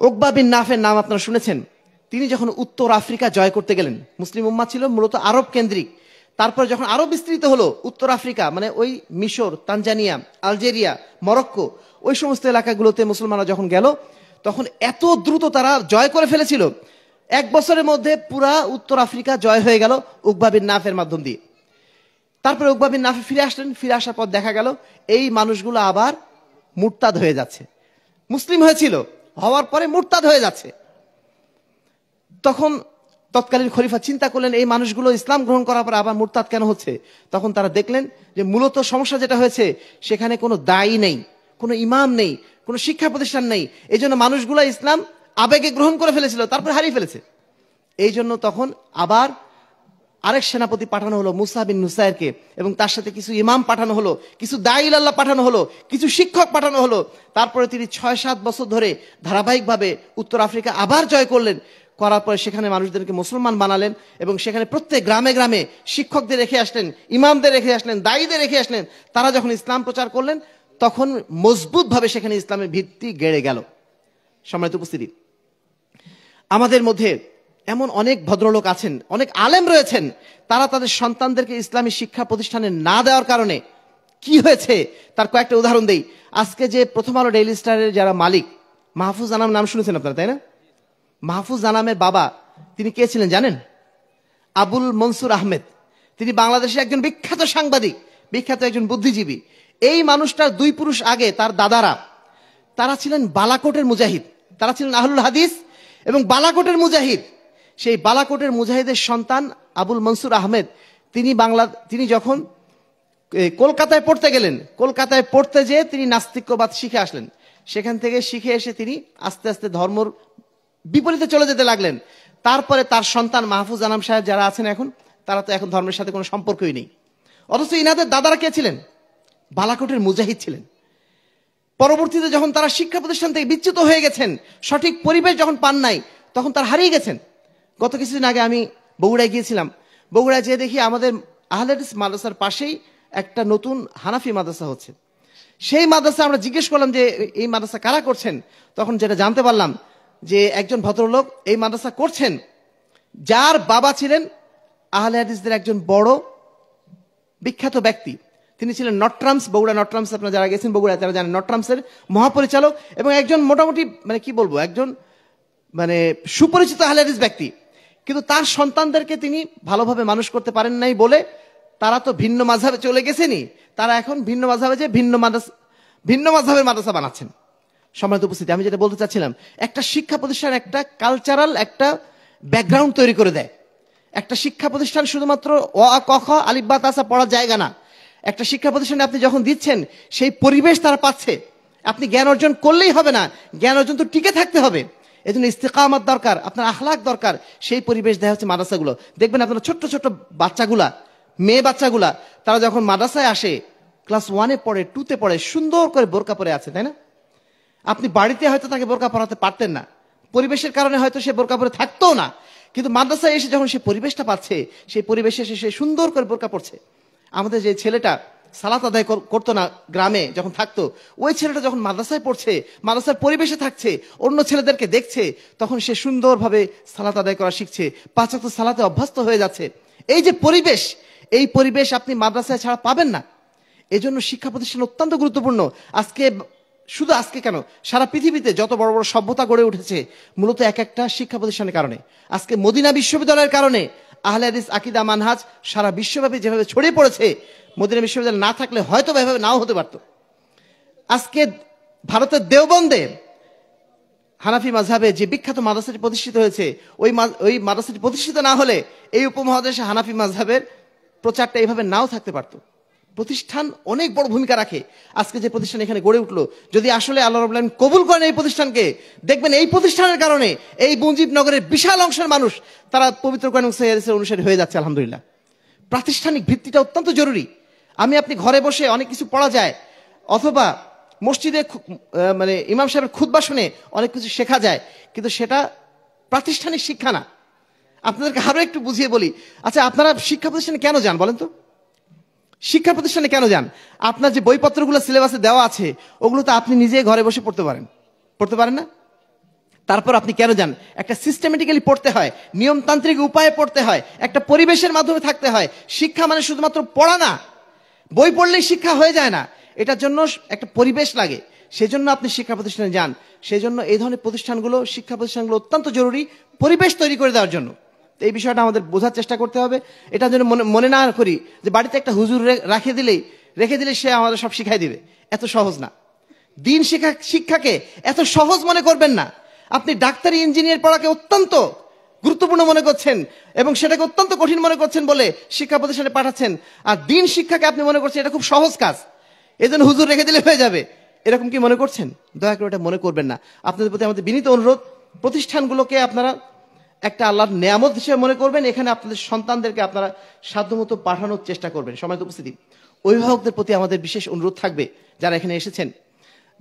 উকবা বিন নাফের নাম আপনারা শুনেছেন। তিনি যখন উত্তর আফ্রিকা জয় করতে গেলেন, মুসলিম উম্মাহ ছিল মূলত আরব কেন্দ্রিক, তারপর যখন আরো বিস্তৃত হলো উত্তর আফ্রিকা, ওই মিশর, তানজানিয়া, আলজেরিয়া, মরক্কো, ওই সমস্ত এলাকাগুলোতে মুসলমানরা যখন গেল, তখন এত দ্রুত তারা জয় করে ফেলেছিল, এক বছরের মধ্যে পুরা উত্তর আফ্রিকা জয় হয়ে গেল উকবা বিন নাফের মাধ্যম দিয়ে। তারপরে উকবা বিন নাফে ফিরে আসলেন, ফিরে আসার পর দেখা গেল এই মানুষগুলো আবার মুরতাদ হয়ে যাচ্ছে, মুসলিম হয়েছিল, হওয়ার পরে মুরতাদ হয়ে যাচ্ছে। তখন তৎকালীন খলিফা চিন্তা করলেন এই মানুষগুলো ইসলাম গ্রহণ করার পর আবার মুরতাদ কেন হচ্ছে। তখন তারা দেখলেন যে মূলত সমস্যা যেটা হয়েছে, সেখানে কোনো দায়ী নেই, কোনো ইমাম নেই, কোনো শিক্ষা প্রতিষ্ঠান নেই। এই জন্য মানুষগুলো ইসলাম আবেগে গ্রহণ করে ফেলেছিল, তারপর হারিয়ে ফেলেছে। এই জন্য তখন আবার আরেক সেনাপতি পাঠানো হলো মুসা বিন নুসাইরকে, এবং তার সাথে কিছু ইমাম পাঠানো হলো, কিছু দাঈল-আল্লাহ পাঠানো হলো, কিছু শিক্ষক পাঠানো হলো। তারপরে তিনি 6-7 বছর ধরে ধারাবাহিকভাবে উত্তর আফ্রিকা আবার জয় করলেন। করার পরে সেখানে মানুষদেরকে মুসলমান বানালেন, এবং সেখানে প্রত্যেক গ্রামে গ্রামে শিক্ষকদের রেখে আসলেন, ইমামদের রেখে আসলেন, দায়ীদের রেখে আসলেন। তারা যখন ইসলাম প্রচার করলেন তখন মজবুতভাবে সেখানে ইসলামের ভিত্তি গেড়ে গেল। সম্মানিত উপস্থিতি, আমাদের মধ্যে এমন অনেক ভদ্রলোক আছেন, অনেক আলেম রয়েছেন, তারা তাদের সন্তানদেরকে ইসলামী শিক্ষা প্রতিষ্ঠানে না দেওয়ার কারণে কি হয়েছে তার কয়েকটা উদাহরণ দেই। আজকে যে প্রথম আলো ডেইলি স্টারের যারা মালিক, মাহফুজ আনাম নাম শুনেছেন আপনারা, তাই না? মাহফুজ আনামের বাবা তিনি কে ছিলেন জানেন? আবুল মনসুর আহমেদ। তিনি বাংলাদেশের একজন বিখ্যাত সাংবাদিক, বিখ্যাত একজন বুদ্ধিজীবী। এই মানুষটার 2 পুরুষ আগে তার দাদারা, তারা ছিলেন বালাকোটের মুজাহিদ, তারা ছিলেন আহলুল হাদিস এবং বালাকোটের মুজাহিদ। সেই বালাকোটের মুজাহিদের সন্তান আবুল মনসুর আহমেদ, তিনি যখন কলকাতায় পড়তে গেলেন, কলকাতায় পড়তে যেয়ে তিনি নাস্তিক্যবাদ শিখে আসলেন। সেখান থেকে শিখে এসে তিনি আস্তে আস্তে ধর্মর বিপরীতে চলে যেতে লাগলেন। তারপরে তার সন্তান মাহফুজ আনাম সাহেব যারা আছেন এখন, তারা তো এখন ধর্মের সাথে কোনো সম্পর্কই নেই। অথচ ইনাদের দাদারা কে ছিলেন? বালাকোটের মুজাহিদ ছিলেন। পরবর্তীতে যখন তারা শিক্ষা প্রতিষ্ঠান থেকে বিচ্যুত হয়ে গেছেন, সঠিক পরিবেশ যখন পান নাই, তখন তারা হারিয়ে গেছেন। গত কিছুদিন আগে আমি বগুড়ায় গিয়েছিলাম। বগুড়ায় যেয়ে দেখি আমাদের আহলে হাদিস মাদ্রাসার পাশেই একটা নতুন হানাফি মাদ্রাসা হচ্ছে। সেই মাদ্রাসা আমরা জিজ্ঞেস করলাম যে এই মাদ্রাসা কারা করছেন, তখন যেটা জানতে পারলাম যে একজন ভদ্রলোক এই মাদ্রাসা করছেন, যার বাবা ছিলেন আহলে হাদিসদের একজন বড় বিখ্যাত ব্যক্তি। তিনি ছিলেন নটরামস, বগুড়া নটরামস, আপনারা যারা গেছেন বগুড়া তারা জানেন, নটরামসের মহাপরিচালক এবং একজন মোটামুটি কি বলবো, একজন সুপরিচিত আহলে হাদিস ব্যক্তি। কিন্তু তার সন্তানদেরকে তিনি ভালোভাবে মানুষ করতে পারেন নাই বলে তারা তো ভিন্ন মাযহাবে চলে গেছেনই, তারা এখন ভিন্ন মাযহাবে যে ভিন্ন মাযহাবের মাদ্রাসা বানাচ্ছেন। সম্মানিত উপস্থিতি, আমি যেটা বলতে চাচ্ছিলাম, একটা শিক্ষা প্রতিষ্ঠান একটা কালচারাল একটা ব্যাকগ্রাউন্ড তৈরি করে দেয়। একটা শিক্ষা প্রতিষ্ঠান শুধুমাত্র অ আ ক খ আলিফ বা তাসা পড়ার জায়গা না। একটা শিক্ষা প্রতিষ্ঠানে আপনি যখন দিচ্ছেন, সেই পরিবেশ তারা পাচ্ছে। আপনি জ্ঞান অর্জন করলেই হবে না, জ্ঞান অর্জন তো টিকে থাকতে হবে। এজন্য ইস্তেকামত দরকার, আপনার আখলাক দরকার। সেই পরিবেশ দেওয়া হচ্ছে মাদ্রাসাগুলো। দেখবেন আপনার ছোট্ট ছোট্ট বাচ্চাগুলা, মেয়ে বাচ্চাগুলা, তারা যখন মাদ্রাসায় আসে, ক্লাস 1-এ পড়ে, 2-তে পড়ে, সুন্দর করে বোরকা পরে আছে, তাই না? আপনি বাড়িতে হয়তো তাকে বোরকা পরাতে পারতেন না, পরিবেশের কারণে হয়তো সে বোরকা পরে থাকতো না, কিন্তু মাদ্রাসায় এসে যখন সে পরিবেশটা পাচ্ছে, সেই পরিবেশে এসে সে সুন্দর করে বোরকা পড়ছে। আমাদের যে ছেলেটা সালাত আদায় করতো না গ্রামে যখন থাকতো, ওই ছেলেটা যখন মাদ্রাসায় পড়ছে, মাদ্রাসার পরিবেশে থাকছে, অন্য ছেলেদেরকে দেখছে, তখন সে সুন্দরভাবে সালাত আদায় করা শিখছে, 5 ওয়াক্ত সালাতে অভ্যস্ত হয়ে যাচ্ছে। এই যে পরিবেশ, এই পরিবেশ আপনি মাদ্রাসায় ছাড়া পাবেন না। এজন্য শিক্ষা প্রতিষ্ঠান অত্যন্ত গুরুত্বপূর্ণ। শুধু আজকে কেন, সারা পৃথিবীতে যত বড় বড় সভ্যতা গড়ে উঠেছে মূলত এক একটা শিক্ষা প্রতিষ্ঠানের কারণে। আজকে মদিনা বিশ্ববিদ্যালয়ের কারণে আহলে হাদিস আকীদা মানহাজ সারা বিশ্বব্যাপী যেভাবে ছড়িয়ে পড়েছে, মদিনা বিশ্ববিদ্যালয় না থাকলে হয়তো এভাবে নাও হতে পারত। আজকে ভারতের দেওবন্দে হানাফি মাযহাবে যে বিখ্যাত মাদ্রাসাটি প্রতিষ্ঠিত হয়েছে, ওই মাদ্রাসাটি প্রতিষ্ঠিত না হলে এই উপমহাদেশে হানাফি মাযহাবের প্রচারটা এইভাবে নাও থাকতে পারত। প্রতিষ্ঠান অনেক বড় ভূমিকা রাখে। আজকে যে প্রতিষ্ঠান এখানে গড়ে উঠলো, যদি আসলে আল্লাহ রাব্বুল আলামিন কবুল করেন এই প্রতিষ্ঠানকে, দেখবেন এই প্রতিষ্ঠানের কারণে এই মুজিবনগরের বিশাল অংশের মানুষ তারা পবিত্র কোরআন এবং সহিহ হাদিসের অনুসারী হয়ে যাচ্ছে আলহামদুলিল্লাহ। প্রাতিষ্ঠানিক ভিত্তিটা অত্যন্ত জরুরি। আপনি ঘরে বসে অনেক কিছু পড়া যায়, অথবা মসজিদে ইমাম সাহেবের খুতবা শুনে অনেক কিছু শেখা যায়, কিন্তু সেটা প্রাতিষ্ঠানিক শিক্ষা না। আপনাদেরকে আরো একটু বুঝিয়ে বলি। আচ্ছা, আপনারা শিক্ষা প্রতিষ্ঠানে কেন যান বলেন তো? শিক্ষা প্রতিষ্ঠানে কেন যান? আপনার যে বইপত্রগুলো সিলেবাসে দেওয়া আছে, ওগুলো তো আপনি নিজে ঘরে বসে পড়তে পারেন না? তারপর আপনি কেন যান? একটা সিস্টেমেটিক্যালি পড়তে হয়, নিয়মতান্ত্রিক উপায়ে পড়তে হয়, একটা পরিবেশের মাধ্যমে থাকতে হয়। শিক্ষা মানে শুধুমাত্র পড়া না, বই পড়লেই শিক্ষা হয়ে যায় না, এটার জন্য একটা পরিবেশ লাগে। সেজন্য আপনি শিক্ষা প্রতিষ্ঠানে যান। সেজন্য এই ধরনের শিক্ষা প্রতিষ্ঠানগুলো অত্যন্ত জরুরি পরিবেশ তৈরি করে দেওয়ার জন্য। এই বিষয়টা আমাদের বোঝার চেষ্টা করতে হবে। এটার জন্য মনে না করি যে বাড়িতে একটা হুজুর রেখে দিলে সে আমাদের সব শিখাই দিবে। এত সহজ না। দিন শিক্ষাকে এত সহজ মনে করবেন না। আপনি ডাক্তারি ইঞ্জিনিয়ার পড়াকে অত্যন্ত গুরুত্বপূর্ণ মনে করছেন এবং সেটাকে অত্যন্ত কঠিন মনে করছেন বলে শিক্ষা প্রতিষ্ঠানে পাঠাচ্ছেন, আর দিন শিক্ষাকে আপনি মনে করছেন এটা খুব সহজ কাজ, এজন্য হুজুর রেখে দিলে হয়ে যাবে। এরকম কি মনে করছেন? দয়া করে এটা মনে করবেন না। আপনাদের প্রতি আমাদের বিনীত অনুরোধ, প্রতিষ্ঠানগুলোকে আপনারা একটা আল্লাহর নেয়ামত হিসেবে মনে করবেন। এখানে আপনাদের সন্তানদেরকে আপনারা সাধ্যমতো পাঠানোর চেষ্টা করবেন। সম্মানিত উপস্থিতি, অভিভাবকদের প্রতি আমাদের বিশেষ অনুরোধ থাকবে যারা এখানে এসেছেন,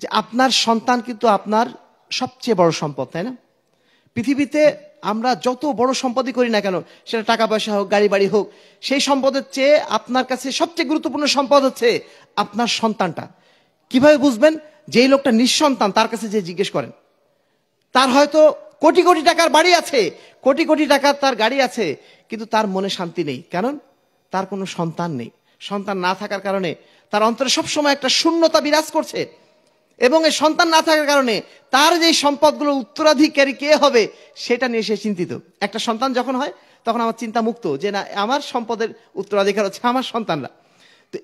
যে আপনার সন্তান কিন্তু আপনার সবচেয়ে বড় সম্পদ, তাই না? পৃথিবীতে আমরা যত বড় সম্পদই করি না কেন, সেটা টাকা পয়সা হোক, গাড়ি বাড়ি হোক, সেই সম্পদের চেয়ে আপনার কাছে সবচেয়ে গুরুত্বপূর্ণ সম্পদ হচ্ছে আপনার সন্তানটা। কিভাবে বুঝবেন? যেই লোকটা নিঃসন্তান তার কাছে যে জিজ্ঞেস করেন, তার হয়তো কোটি কোটি টাকার বাড়ি আছে, কোটি কোটি টাকার তার গাড়ি আছে, কিন্তু তার মনে শান্তি নেই। কারণ তার কোনো সন্তান নেই। সন্তান না থাকার কারণে তার অন্তরে সবসময় একটা শূন্যতা বিরাজ করছে, এবং এই সন্তান না থাকার কারণে তার যে সম্পদগুলো উত্তরাধিকারী কে হবে সেটা নিয়ে সে চিন্তিত। একটা সন্তান যখন হয় তখন আমার চিন্তা মুক্ত, যে না, আমার সম্পদের উত্তরাধিকার হচ্ছে আমার সন্তানরা। তো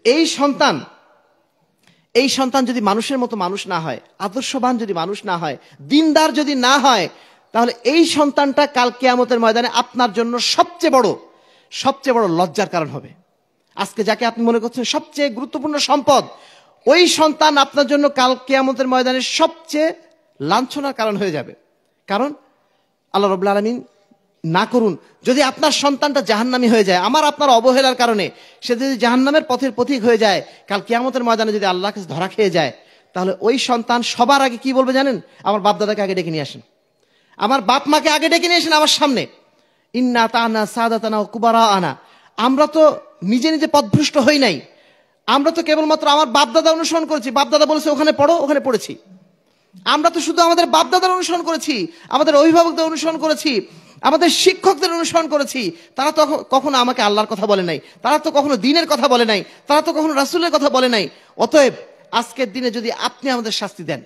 এই সন্তান যদি মানুষের মতো মানুষ না হয়, আদর্শবান যদি মানুষ না হয়, দিনদার যদি না হয়, তাহলে এই সন্তানটা কাল কিয়ামতের ময়দানে আপনার জন্য সবচেয়ে বড় লজ্জার কারণ হবে। আজকে যাকে আপনি মনে করছেন সবচেয়ে গুরুত্বপূর্ণ সম্পদ, ওই সন্তান আপনার জন্য কাল কিয়ামতের ময়দানে সবচেয়ে লাঞ্ছনার কারণ হয়ে যাবে। কারণ আল্লাহ রাব্বুল আলামিন না করুন, যদি আপনার সন্তানটা জাহান্নামী হয়ে যায় আমার আপনার অবহেলার কারণে, সে যদি জাহান্নামের পথের পথিক হয়ে যায়, কাল কিয়ামতের ময়দানে যদি আল্লাহর কাছে ধরা খেয়ে যায়, তাহলে ওই সন্তান সবার আগে কি বলবে জানেন? আমার বাপ দাদাকে আগে ডেকে নিয়ে আসেন, আমার বাপ মাকে আগে ডেকে নিয়ে আসেন আমার সামনে। ইন্না তানা সাদাতানা কুবারা আনা। আমরা তো নিজে নিজে পথভ্রষ্ট হই নাই, আমরা তো কেবলমাত্র আমার বাপদাদা অনুসরণ করেছি। বাপদাদা বলেছে ওখানে পড়ো, ওখানে পড়েছি। আমরা তো শুধু আমাদের বাপদাদার অনুসরণ করেছি, আমাদের অভিভাবকদের অনুসরণ করেছি, আমাদের শিক্ষকদের অনুসরণ করেছি। তারা তো কখনো আমাকে আল্লাহর কথা বলে নাই, তারা তো কখনো দ্বীনের কথা বলে নাই, তারা তো কখনো রাসূলের কথা বলে নাই। অতএব আজকের দিনে যদি আপনি আমাদের শাস্তি দেন,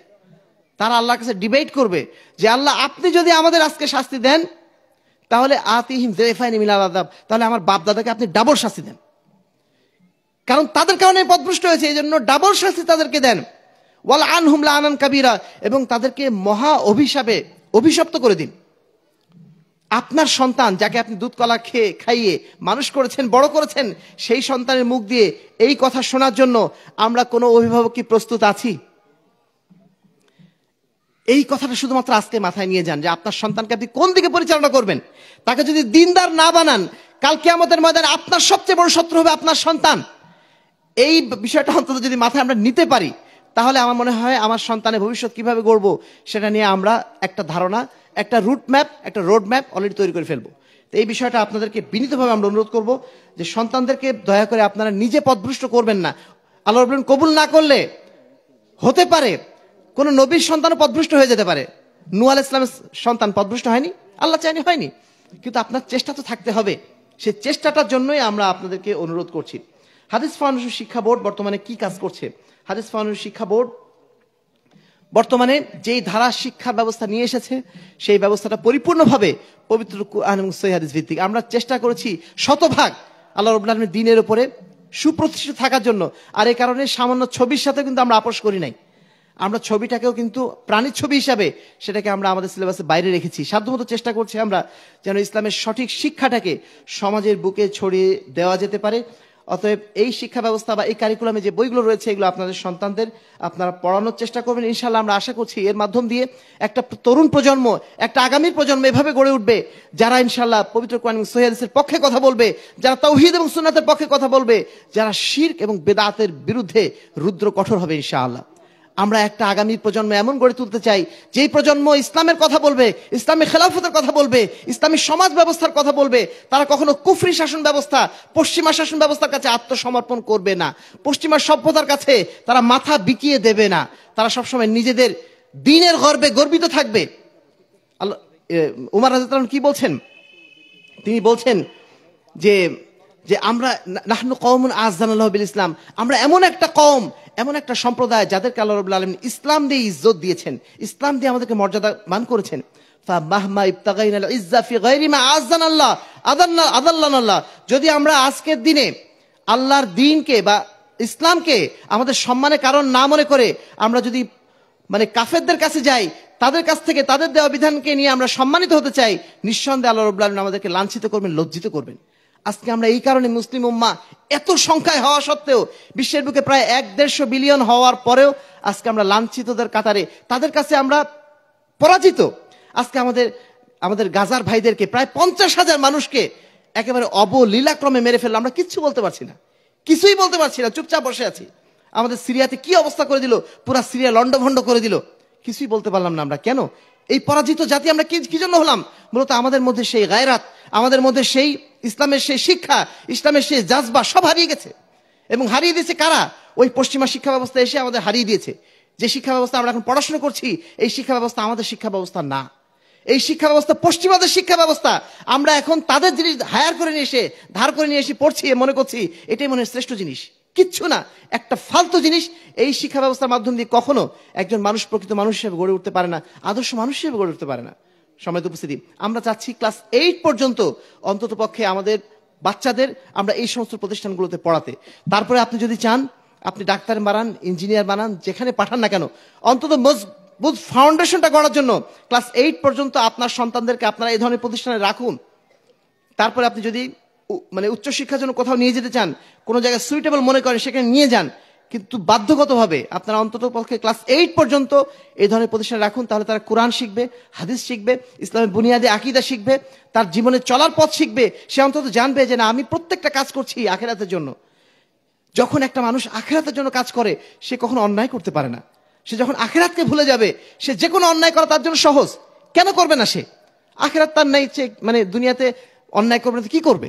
তারা আল্লাহর কাছে ডিবেট করবে যে আল্লাহ, আপনি যদি আমাদের আজকে শাস্তি দেন, তাহলে আতিহিম যায়ফাইনি মিনাল আযাব, তাহলে আমার বাপ দাদাকে আপনি ডাবল শাস্তি দেন। কারণ তাদের কারণে পথভ্রষ্ট হয়েছে, এই জন্য ডাবল শাস্তি তাদেরকে দেন। ওয়াল আনহুম লাআনান কাবীরা, এবং তাদেরকে মহা অভিশপ্ত করে দিন। আপনার সন্তান যাকে আপনি দুধ কলা খাইয়ে মানুষ করেছেন, বড় করেছেন, সেই সন্তানের মুখ দিয়ে এই কথা শোনার জন্য আমরা কোনো অভিভাবক কি প্রস্তুত আছি? এই কথাটা শুধুমাত্র আজকে মাথায় নিয়ে যান, যে আপনার সন্তানকে আপনি কোন দিকে পরিচালনা করবেন। তাকে যদি দিনদার না বানান, কাল কিয়ামতের ময়দানে আপনার সবচেয়ে বড় শত্রু হবে আপনার সন্তান। এই বিষয়টা অন্তত যদি মাথায় আমরা নিতে পারি, তাহলে আমার মনে হয় আমার সন্তানের ভবিষ্যৎ কিভাবে গড়বো সেটা নিয়ে আমরা একটা ধারণা, একটা রোড ম্যাপ অলরেডি তৈরি করে ফেলবো। তো এই বিষয়টা আপনাদেরকে বিনীতভাবে আমরা অনুরোধ করব, যে সন্তানদেরকে দয়া করে আপনারা নিজে পথভ্রষ্ট করবেন না। আল্লাহ রাব্বুল আলামিন কবুল না করলে হতে পারে কোন নবীর সন্তানও পথভ্রষ্ট হয়ে যেতে পারে। নূহ আলাইহিস সালামের সন্তান পথভ্রষ্ট হয়নি, আল্লাহ চাইনি হয়নি, কিন্তু আপনার চেষ্টা তো থাকতে হবে। সেই চেষ্টাটার জন্যই আমরা আপনাদেরকে অনুরোধ করছি। হাদিস ফাউন্ডেশন শিক্ষা বোর্ড বর্তমানে কি কাজ করছে? হাদিস ফাউন্ডেশন শিক্ষা বোর্ড বর্তমানে যেই ধারা শিক্ষার ব্যবস্থা নিয়ে এসেছে, সেই ব্যবস্থাটা পরিপূর্ণভাবে পবিত্র কুরআন এবং সহিহ হাদিস ভিত্তিক। আমরা চেষ্টা করেছি শতভাগ আল্লাহ রাব্বুল আলামিনের দ্বীনের উপরে সুপ্রতিষ্ঠিত থাকার জন্য। আর এই কারণে সামান্য ছবির সাথে কিন্তু আমরা আপোষ করি নাই। আমরা ছবিটাকেও কিন্তু প্রাণীর ছবি হিসাবে সেটাকে আমরা আমাদের সিলেবাসের বাইরে রেখেছি। সাধ্যমতো চেষ্টা করছি আমরা যেন ইসলামের সঠিক শিক্ষাটাকে সমাজের বুকে ছড়িয়ে দেওয়া যেতে পারে। অতএব এই শিক্ষা ব্যবস্থা বা এই কারিকুলামে যে বইগুলো রয়েছে, এগুলো আপনাদের সন্তানদের আপনারা পড়ানোর চেষ্টা করবেন। ইনশাআল্লাহ আমরা আশা করছি এর মাধ্যম দিয়ে একটা তরুণ প্রজন্ম, একটা আগামীর প্রজন্ম এভাবে গড়ে উঠবে, যারা ইনশাআল্লাহ পবিত্র কোরআন এবং সহিহ হাদিসের পক্ষে কথা বলবে, যারা তাওহীদ এবং সুন্নাতের পক্ষে কথা বলবে, যারা শিরক এবং বেদাতের বিরুদ্ধে রুদ্র কঠোর হবে ইনশাআল্লাহ। আমরা একটা আগামী প্রজন্ম এমন গড়ে তুলতে চাই, যেই প্রজন্ম ইসলামের কথা বলবে, ইসলামী খেলাফতের কথা বলবে, ইসলামী সমাজ ব্যবস্থার কথা বলবে। তারা কখনো কুফরি শাসন ব্যবস্থা, পশ্চিমা শাসন ব্যবস্থার কাছে আত্মসমর্পণ করবে না, পশ্চিমা সভ্যতার কাছে তারা মাথা বিকিয়ে দেবে না। তারা সবসময় নিজেদের দ্বীনের গর্বে গর্বিত থাকবে। আল্লাহ উমর রাদিয়াল্লাহু আনহু কি বলছেন? তিনি বলছেন যে আমরা নাহনু কওমুন আ'যানাল্লাহু বিল ইসলাম, আমরা এমন একটা কওম, এমন একটা সম্প্রদায় যাদেরকে আল্লাহ রাব্বুল আলামিন ইসলাম দিয়ে ইজ্জত দিয়েছেন, ইসলাম দিয়ে আমাদেরকে মর্যাদাবান করেছেন। ফামাহমা ইবতাগাইনাল ইজ্জা ফি গায়রি মা আ'যানাল্লাহ আদাল্লানাল্লাহ। যদি আমরা আজকের দিনে আল্লাহর দ্বীনকে বা ইসলামকে আমাদের সম্মানের কারণ না মনে করে আমরা যদি কাফেরদের কাছে যাই, তাদের কাছ থেকে তাদের দেওয়া বিধানকে নিয়ে আমরা সম্মানিত হতে চাই, নিঃসন্দেহে আল্লাহ রাব্বুল আলামিন আমাদেরকে লাঞ্ছিত করবেন, লজ্জিত করবেন। আজকে আমরা এই কারণে মুসলিম উম্মাহ এত সংখ্যায় হওয়া সত্ত্বেও, বিশ্বের বুকে প্রায় 1-150 বিলিয়ন হওয়ার পরেও আজকে আমরা লাঞ্ছিতদের কাতারে, তাদের কাছে আমরা পরাজিত। আজকে আমাদের গাজার ভাইদেরকে, প্রায় 50,000 মানুষকে একেবারে অবলীলাক্রমে মেরে ফেললো, আমরা কিচ্ছু বলতে পারছি না, কিছুই বলতে পারছি না, চুপচাপ বসে আছি। আমাদের সিরিয়াতে কি অবস্থা করে দিল, পুরা সিরিয়া লন্ডভন্ড করে দিল, কিছুই বলতে পারলাম না আমরা। কেন? এই পরাজিত জাতি আমরা কি জন্য হলাম? মূলত আমাদের মধ্যে সেই গায়রাত, আমাদের মধ্যে সেই ইসলামের সেই শিক্ষা, ইসলামের সেই জাজবা সব হারিয়ে গেছে। এবং হারিয়ে দিয়েছে কারা? ওই পশ্চিমা শিক্ষা ব্যবস্থা এসে আমাদের হারিয়ে দিয়েছে। যে শিক্ষা ব্যবস্থা আমরা এখন পড়াশোনা করছি, এই শিক্ষা ব্যবস্থা আমাদের শিক্ষা ব্যবস্থা না। এই শিক্ষা ব্যবস্থা পশ্চিমাদের শিক্ষা ব্যবস্থা। আমরা এখন তাদের জিনিস হায়ার করে নিয়ে এসে, ধার করে নিয়ে এসে পড়ছি, মনে করছি এটাই মনে হয় শ্রেষ্ঠ জিনিস। কিচ্ছু না, একটা ফালতু জিনিস। এই শিক্ষা ব্যবস্থার মাধ্যম দিয়ে কখনো একজন মানুষ প্রকৃত মানুষ হিসেবে গড়ে উঠতে পারে না, আদর্শ মানুষ হিসেবে গড়ে উঠতে পারে না। সম্মানিত উপস্থিতি, আমরা চাচ্ছি ক্লাস 8 পর্যন্ত অন্তত পক্ষে আমাদের বাচ্চাদের আমরা এই সমস্ত প্রতিষ্ঠানগুলোতে পড়াতে। তারপরে আপনি যদি চান, আপনি ডাক্তার বানান, ইঞ্জিনিয়ার বানান, যেখানে পাঠান না কেন, অন্তত মজবুত ফাউন্ডেশনটা করার জন্য ক্লাস 8 পর্যন্ত আপনার সন্তানদেরকে আপনারা এই ধরনের প্রতিষ্ঠানে রাখুন। তারপরে আপনি যদি মানে উচ্চশিক্ষার জন্য কোথাও নিয়ে যেতে চান, কোনো জায়গায় সুইটেবল মনে করেন, সেখানে নিয়ে যান, কিন্তু বাধ্যগতভাবে আপনারা অন্তত পক্ষে ক্লাস 8 পর্যন্ত এই ধরনের প্রতিষ্ঠানে রাখুন। তাহলে তারা কোরআন শিখবে, হাদিস শিখবে, ইসলামের বুনিয়াদে আকীদা শিখবে, তার জীবনে চলার পথ শিখবে। সে অন্তত জানবে যে না, আমি প্রত্যেকটা কাজ করছি আখিরাতের জন্য। যখন একটা মানুষ আখিরাতের জন্য কাজ করে, সে কখনো অন্যায় করতে পারে না। সে যখন আখিরাতকে ভুলে যাবে, সে যে কোনো অন্যায় করা তার জন্য সহজ। কেন করবে না সে? আখিরাত তার নেই, মানে দুনিয়াতে অন্যায় করবে না, কি করবে?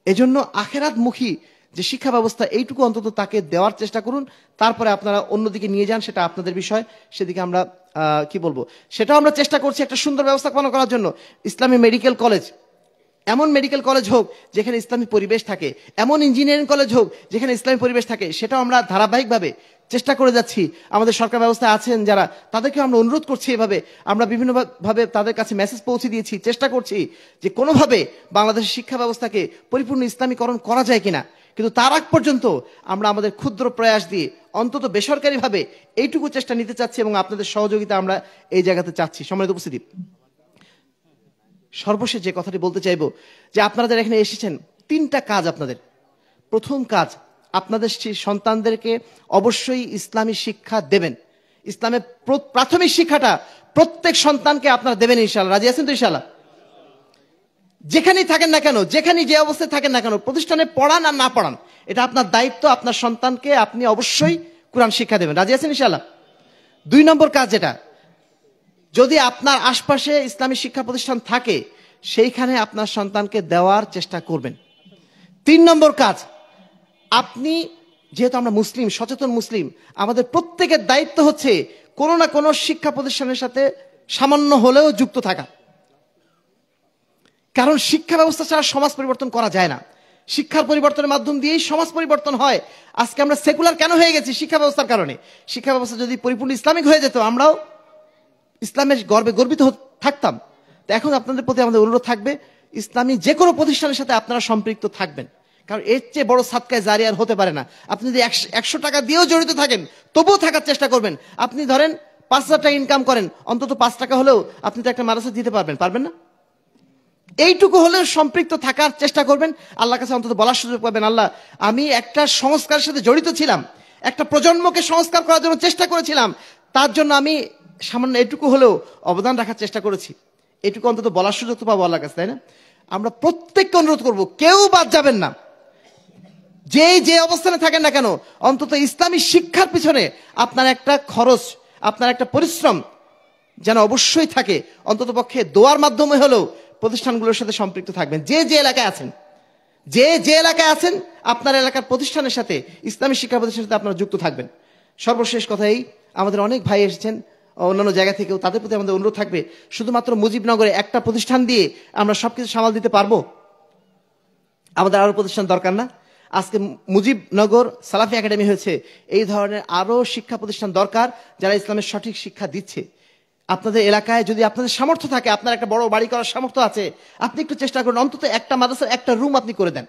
এজন্য আখিরাতমুখী যে শিক্ষা ব্যবস্থা, এইটুকু অন্তত তাকে দেওয়ার চেষ্টা করুন। তারপরে আপনারা অন্যদিকে নিয়ে যান, সেটা আপনাদের বিষয়, সেদিকে আমরা কি বলবো, সেটাও আমরা চেষ্টা করছি একটা সুন্দর ব্যবস্থাপনা করার জন্য। ইসলামী মেডিকেল কলেজ, এমন মেডিকেল কলেজ হোক যেখানে ইসলামী পরিবেশ থাকে, এমন ইঞ্জিনিয়ারিং কলেজ হোক যেখানে ইসলামী পরিবেশ থাকে, সেটাও আমরা ধারাবাহিকভাবে চেষ্টা করে যাচ্ছি। আমাদের সরকার ব্যবস্থায় আছেন যারা, তাদেরকে আমরা অনুরোধ করছি, এভাবে আমরা বিভিন্নভাবে তাদের কাছে মেসেজ পৌঁছে দিয়েছি, চেষ্টা করছি যে কোনোভাবে বাংলাদেশের শিক্ষা ব্যবস্থাকে পরিপূর্ণ ইসলামীকরণ করা যায় কিনা। কিন্তু তার আগ পর্যন্ত আমরা আমাদের ক্ষুদ্র প্রয়াস দিয়ে অন্তত বেসরকারিভাবে এইটুকু চেষ্টা নিতে চাচ্ছি, এবং আপনাদের সহযোগিতা আমরা এই জায়গাতে চাচ্ছি। সম্মানিত উপস্থিতি, সর্বশেষ যে কথাটি বলতে চাইবো, যে আপনারা যারা এখানে এসেছেন, 3টা কাজ আপনাদের। প্রথম কাজ, আপনাদের সন্তানদেরকে অবশ্যই ইসলামী শিক্ষা দেবেন। ইসলামের প্রাথমিক শিক্ষাটা প্রত্যেক সন্তানকে আপনারা দেবেন ইনশাআল্লাহ। রাজি আছেন তো ইনশাআল্লাহ? যেখানেই থাকেন না কেন, যেখানেই যে অবস্থায় থাকেন না কেন, প্রতিষ্ঠানে পড়ান আর না পড়ান, এটা আপনার দায়িত্ব। আপনার সন্তানকে আপনি অবশ্যই কোরআন শিক্ষা দেবেন। রাজি আছেন ইনশাআল্লাহ? 2 নম্বর কাজ, যেটা, যদি আপনার আশপাশে ইসলামী শিক্ষা প্রতিষ্ঠান থাকে, সেইখানে আপনার সন্তানকে দেওয়ার চেষ্টা করবেন। 3 নম্বর কাজ, আপনি যেহেতু আমরা মুসলিম, সচেতন মুসলিম, আমাদের প্রত্যেকের দায়িত্ব হচ্ছে কোনো না কোনো শিক্ষা প্রতিষ্ঠানের সাথে সামান্য হলেও যুক্ত থাকা। কারণ শিক্ষা ব্যবস্থা ছাড়া সমাজ পরিবর্তন করা যায় না। শিক্ষার পরিবর্তনের মাধ্যম দিয়েই সমাজ পরিবর্তন হয়। আজকে আমরা সেকুলার কেন হয়ে গেছি? শিক্ষা ব্যবস্থার কারণে। শিক্ষা ব্যবস্থা যদি পরিপূর্ণ ইসলামিক হয়ে যেত, আমরাও ইসলামের গর্বে গর্বিত থাকতাম। তো এখন আপনাদের প্রতি আমাদের অনুরোধ থাকবে, ইসলামী যে কোনো প্রতিষ্ঠানের সাথে আপনারা সম্পৃক্ত থাকবেন। কারণ এর চেয়ে বড় সাদকায়ে জারিয়া আর হতে পারে না। আপনি যদি 100 টাকা দিয়েও জড়িত থাকেন, তবুও থাকার চেষ্টা করবেন। আপনি ধরেন 5,000 টাকা ইনকাম করেন, অন্তত 5 টাকা হলেও আপনি তো একটা মাদ্রাসা দিতে পারবেন না? এইটুকু হলেও সম্পৃক্ত থাকার চেষ্টা করবেন। আল্লাহর কাছে অন্তত বলার সুযোগ পাবেন, আল্লাহ, আমি একটা সংস্কারের সাথে জড়িত ছিলাম, একটা প্রজন্মকে সংস্কার করার জন্য চেষ্টা করেছিলাম, তার জন্য আমি সামান্য এটুকু হলেও অবদান রাখার চেষ্টা করেছি। এটুকু অন্তত বলার সুযোগ তো পাবো আল্লাহর কাছে, তাই না? আমরা প্রত্যেককে অনুরোধ করব, কেউ বাদ যাবেন না। যে অবস্থানে থাকেন না কেন, অন্তত ইসলামী শিক্ষার পিছনে আপনার একটা খরচ, আপনার একটা পরিশ্রম যেন অবশ্যই থাকে। অন্তত পক্ষে দোয়ার মাধ্যমে হলেও প্রতিষ্ঠানগুলোর সাথে সম্পৃক্ত থাকবেন। যে এলাকায় আছেন, আপনার এলাকার প্রতিষ্ঠানের সাথে, ইসলামী শিক্ষা প্রতিষ্ঠানের সাথে আপনারা যুক্ত থাকবেন। সর্বশেষ কথাই, আমাদের অনেক ভাই এসেছেন অন্যান্য জায়গা থেকেও, তাদের প্রতি আমাদের অনুরোধ থাকবে, শুধুমাত্র মুজিবনগরে একটা প্রতিষ্ঠান দিয়ে আমরা সবকিছু সামাল দিতে পারবো? আমাদের আরো প্রতিষ্ঠান দরকার না? আজকে মুজিবনগর সালাফি একাডেমি হয়েছে, এই ধরনের আরো শিক্ষা প্রতিষ্ঠান দরকার যারা ইসলামের সঠিক শিক্ষা দিচ্ছে। আপনাদের এলাকায় যদি আপনাদের সামর্থ্য থাকে, আপনার একটা বড় বাড়ি করার সামর্থ্য আছে, আপনি একটু চেষ্টা করুন, অন্তত একটা মাদ্রাসার একটা রুম আপনি করে দেন।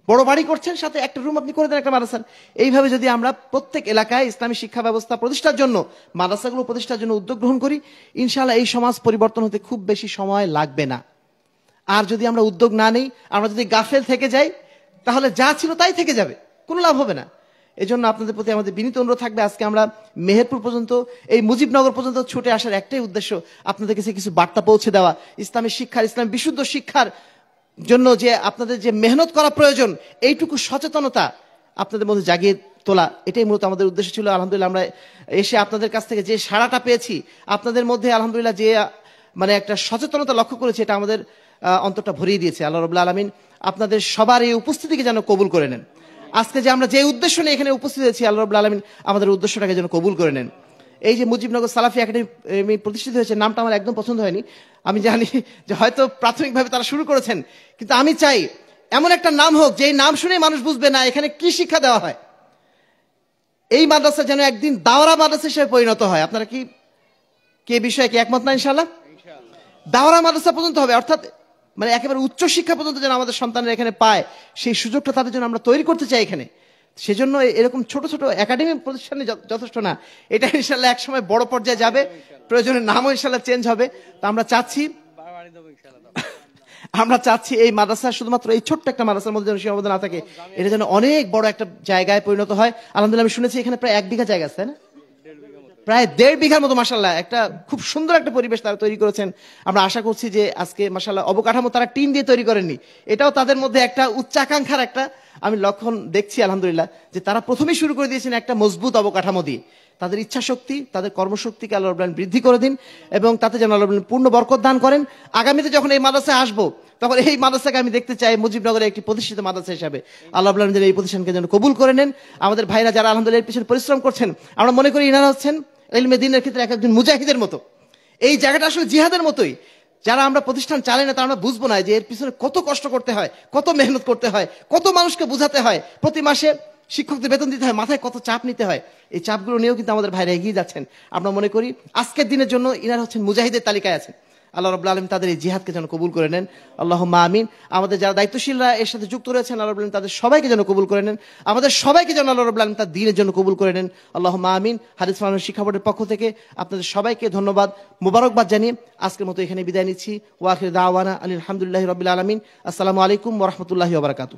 বড় বাড়ি করছেন, সাথে একটা রুম আপনি করে দেন একটা মাদ্রাসার। এইভাবে যদি আমরা প্রত্যেক এলাকায় ইসলামী শিক্ষা ব্যবস্থা প্রতিষ্ঠার জন্য, মাদ্রাসাগুলো প্রতিষ্ঠার জন্য উদ্যোগ গ্রহণ করি, ইনশাআল্লাহ এই সমাজ পরিবর্তন হতে খুব বেশি সময় লাগবে না। আর যদি আমরা উদ্যোগ না নেই, আমরা যদি গাফেল থেকে যাই, তাহলে যা ছিল তাই থেকে যাবে, কোনো লাভ হবে না। এজন্য আপনাদের প্রতি আমাদের বিনীত অনুরোধ থাকবে, আজকে আমরা মেহেরপুর পর্যন্ত, এই মুজিবনগর পর্যন্ত ছুটে আসার একটাই উদ্দেশ্য, আপনাদের কাছে কিছু বার্তা পৌঁছে দেওয়া, ইসলামী শিক্ষার, ইসলাম বিশুদ্ধ শিক্ষার জন্য যে আপনাদের যে মেহনত করা প্রয়োজন, এইটুকু সচেতনতা আপনাদের মধ্যে জাগিয়ে তোলা, এটাই মূলত আমাদের উদ্দেশ্য ছিল। আলহামদুলিল্লাহ আমরা এসে আপনাদের কাছ থেকে যে সাড়াটা পেয়েছি, আপনাদের মধ্যে আলহামদুলিল্লাহ যে মানে একটা সচেতনতা লক্ষ্য করেছি, এটা আমাদের অন্তরটা ভরিয়ে দিয়েছে। আল্লাহ রাব্বুল আলামিন আপনাদের সবার এই উপস্থিতিকে যেন কবুল করে নেন। আজকে যে আমরা যে উদ্দেশ্য নিয়ে এখানে উপস্থিত হয়েছি, আল্লাহ রাব্বুল আলামিন আমাদের উদ্দেশ্যটাকে যেন কবুল করে নেন। এই যে মুজিবনগর সালাফি একাডেমি প্রতিষ্ঠিত হয়েছে, নামটা আমার একদম পছন্দ হয়নি। আমি জানি যে হয়তো প্রাথমিকভাবে তারা শুরু করেছেন, কিন্তু আমি চাই এমন একটা নাম হোক যে নাম শুনে মানুষ বুঝবে না এখানে কি শিক্ষা দেওয়া হয়। এই মাদ্রাসা যেন একদিন দাওরা মাদ্রাসা হিসেবে পরিণত হয়। আপনারা কি বিষয়ে কি একমত না? ইনশাআল্লাহ দাওরা মাদ্রাসা পর্যন্ত হবে, অর্থাৎ মানে একেবারে উচ্চ শিক্ষা পর্যন্ত যেন আমাদের সন্তানরা এখানে পায়, সেই সুযোগটা তাদের জন্য আমরা তৈরি করতে চাই এখানে। সেজন্য এরকম ছোট ছোট একাডেমি প্রতিষ্ঠানে যথেষ্ট না, এটা ইনশাল্লাহ একসময় বড় পর্যায়ে যাবে, প্রয়োজনের নামও ইনশাল্লাহ চেঞ্জ হবে। তো আমরা চাচ্ছি এই মাদ্রাসা শুধুমাত্র এই ছোট্ট একটা মাদ্রাসার মধ্যে যেন সীমাবদ্ধ না থাকে, এটা যেন অনেক বড় একটা জায়গায় পরিণত হয়। আলহামদুলিল্লাহ আমি শুনেছি এখানে প্রায় 1 বিঘা জায়গা আছে, তাই না? প্রায় 1.5 বিঘার মতো মাশাআল্লাহ একটা খুব সুন্দর একটা পরিবেশ তারা তৈরি করেছেন। আমরা আশা করছি যে আজকে মাশাআল্লাহ অবকাঠামো তারা টিন দিয়ে তৈরি করেননি, এটাও তাদের মধ্যে একটা উচ্চাকাঙ্ক্ষার একটা আমি লক্ষণ দেখছি আলহামদুলিল্লাহ, যে তারা প্রথমেই শুরু করে দিয়েছেন একটা মজবুত অবকাঠামো দিয়ে। তাদের ইচ্ছা শক্তি, তাদের কর্মশক্তিকে আল্লাহ রাব্বুল আলামিন বৃদ্ধি করে দিন এবং তাতে যেন আল্লাহ রাব্বুল আলামিন পূর্ণ বরকত দান করেন। আগামীতে যখন এই মাদ্রাসায় আসবো, তখন এই মাদ্রাসাকে আমি দেখতে চাই মুজিবনগরে একটি প্রতিষ্ঠিত মাদ্রাসা হিসাবে। আল্লাহ রাব্বুল আলামিন এই প্রতিষ্ঠানকে যেন কবুল করে নেন। আমাদের ভাইরা যারা আলহামদুলিল্লাহ এর পিছনে পরিশ্রম করছেন, আমরা মনে করি ইনারা হচ্ছেন ইলমে দ্বীনের ক্ষেত্রে একজন মুজাহিদের মতো। এই জায়গাটা আসলে জিহাদের মতোই। যারা আমরা প্রতিষ্ঠান চালাই না, তারা আমরা বুঝবো না যে এর পিছনে কত কষ্ট করতে হয়, কত মেহনত করতে হয়, কত মানুষকে বোঝাতে হয়, প্রতি মাসে শিক্ষকদের বেতন দিতে হয়, মাথায় কত চাপ নিতে হয়। এই চাপগুলো নিয়েও কিন্তু আমাদের ভাইরা এগিয়ে যাচ্ছেন। আমরা মনে করি আজকের দিনের জন্য ইনারা হচ্ছেন মুজাহিদের তালিকায় আছেন। আল্লাহ রাব্বুল আলামিন তাদের এই জিহাদকে যেন কবুল করে নেন, আল্লাহুম্মা আমিন। আমাদের যারা দায়িত্বশীলরা এর সাথে যুক্ত রয়েছেন, আল্লাহ রাব্বুল আলামিন তাদের সবাইকে যেন কবুল করে নেন। আমাদের সবাইকে যেন আল্লাহ রাব্বুল আলামিন তার দ্বীনের জন্য কবুল করে নেন, আল্লাহুম্মা আমিন। হাদিস মানব শিক্ষা বোর্ডের পক্ষ থেকে আপনাদের সবাইকে ধন্যবাদ, মোবারকবাদ জানিয়ে আজকের মতো এখানে বিদায় নিচ্ছি। ওয়া আখিরু দাওয়ানা আলহামদুলিল্লাহি রাব্বিল আলামিন। আসসালামু আলাইকুম ওয়া রাহমাতুল্লাহি ওয়া বারাকাতুহু।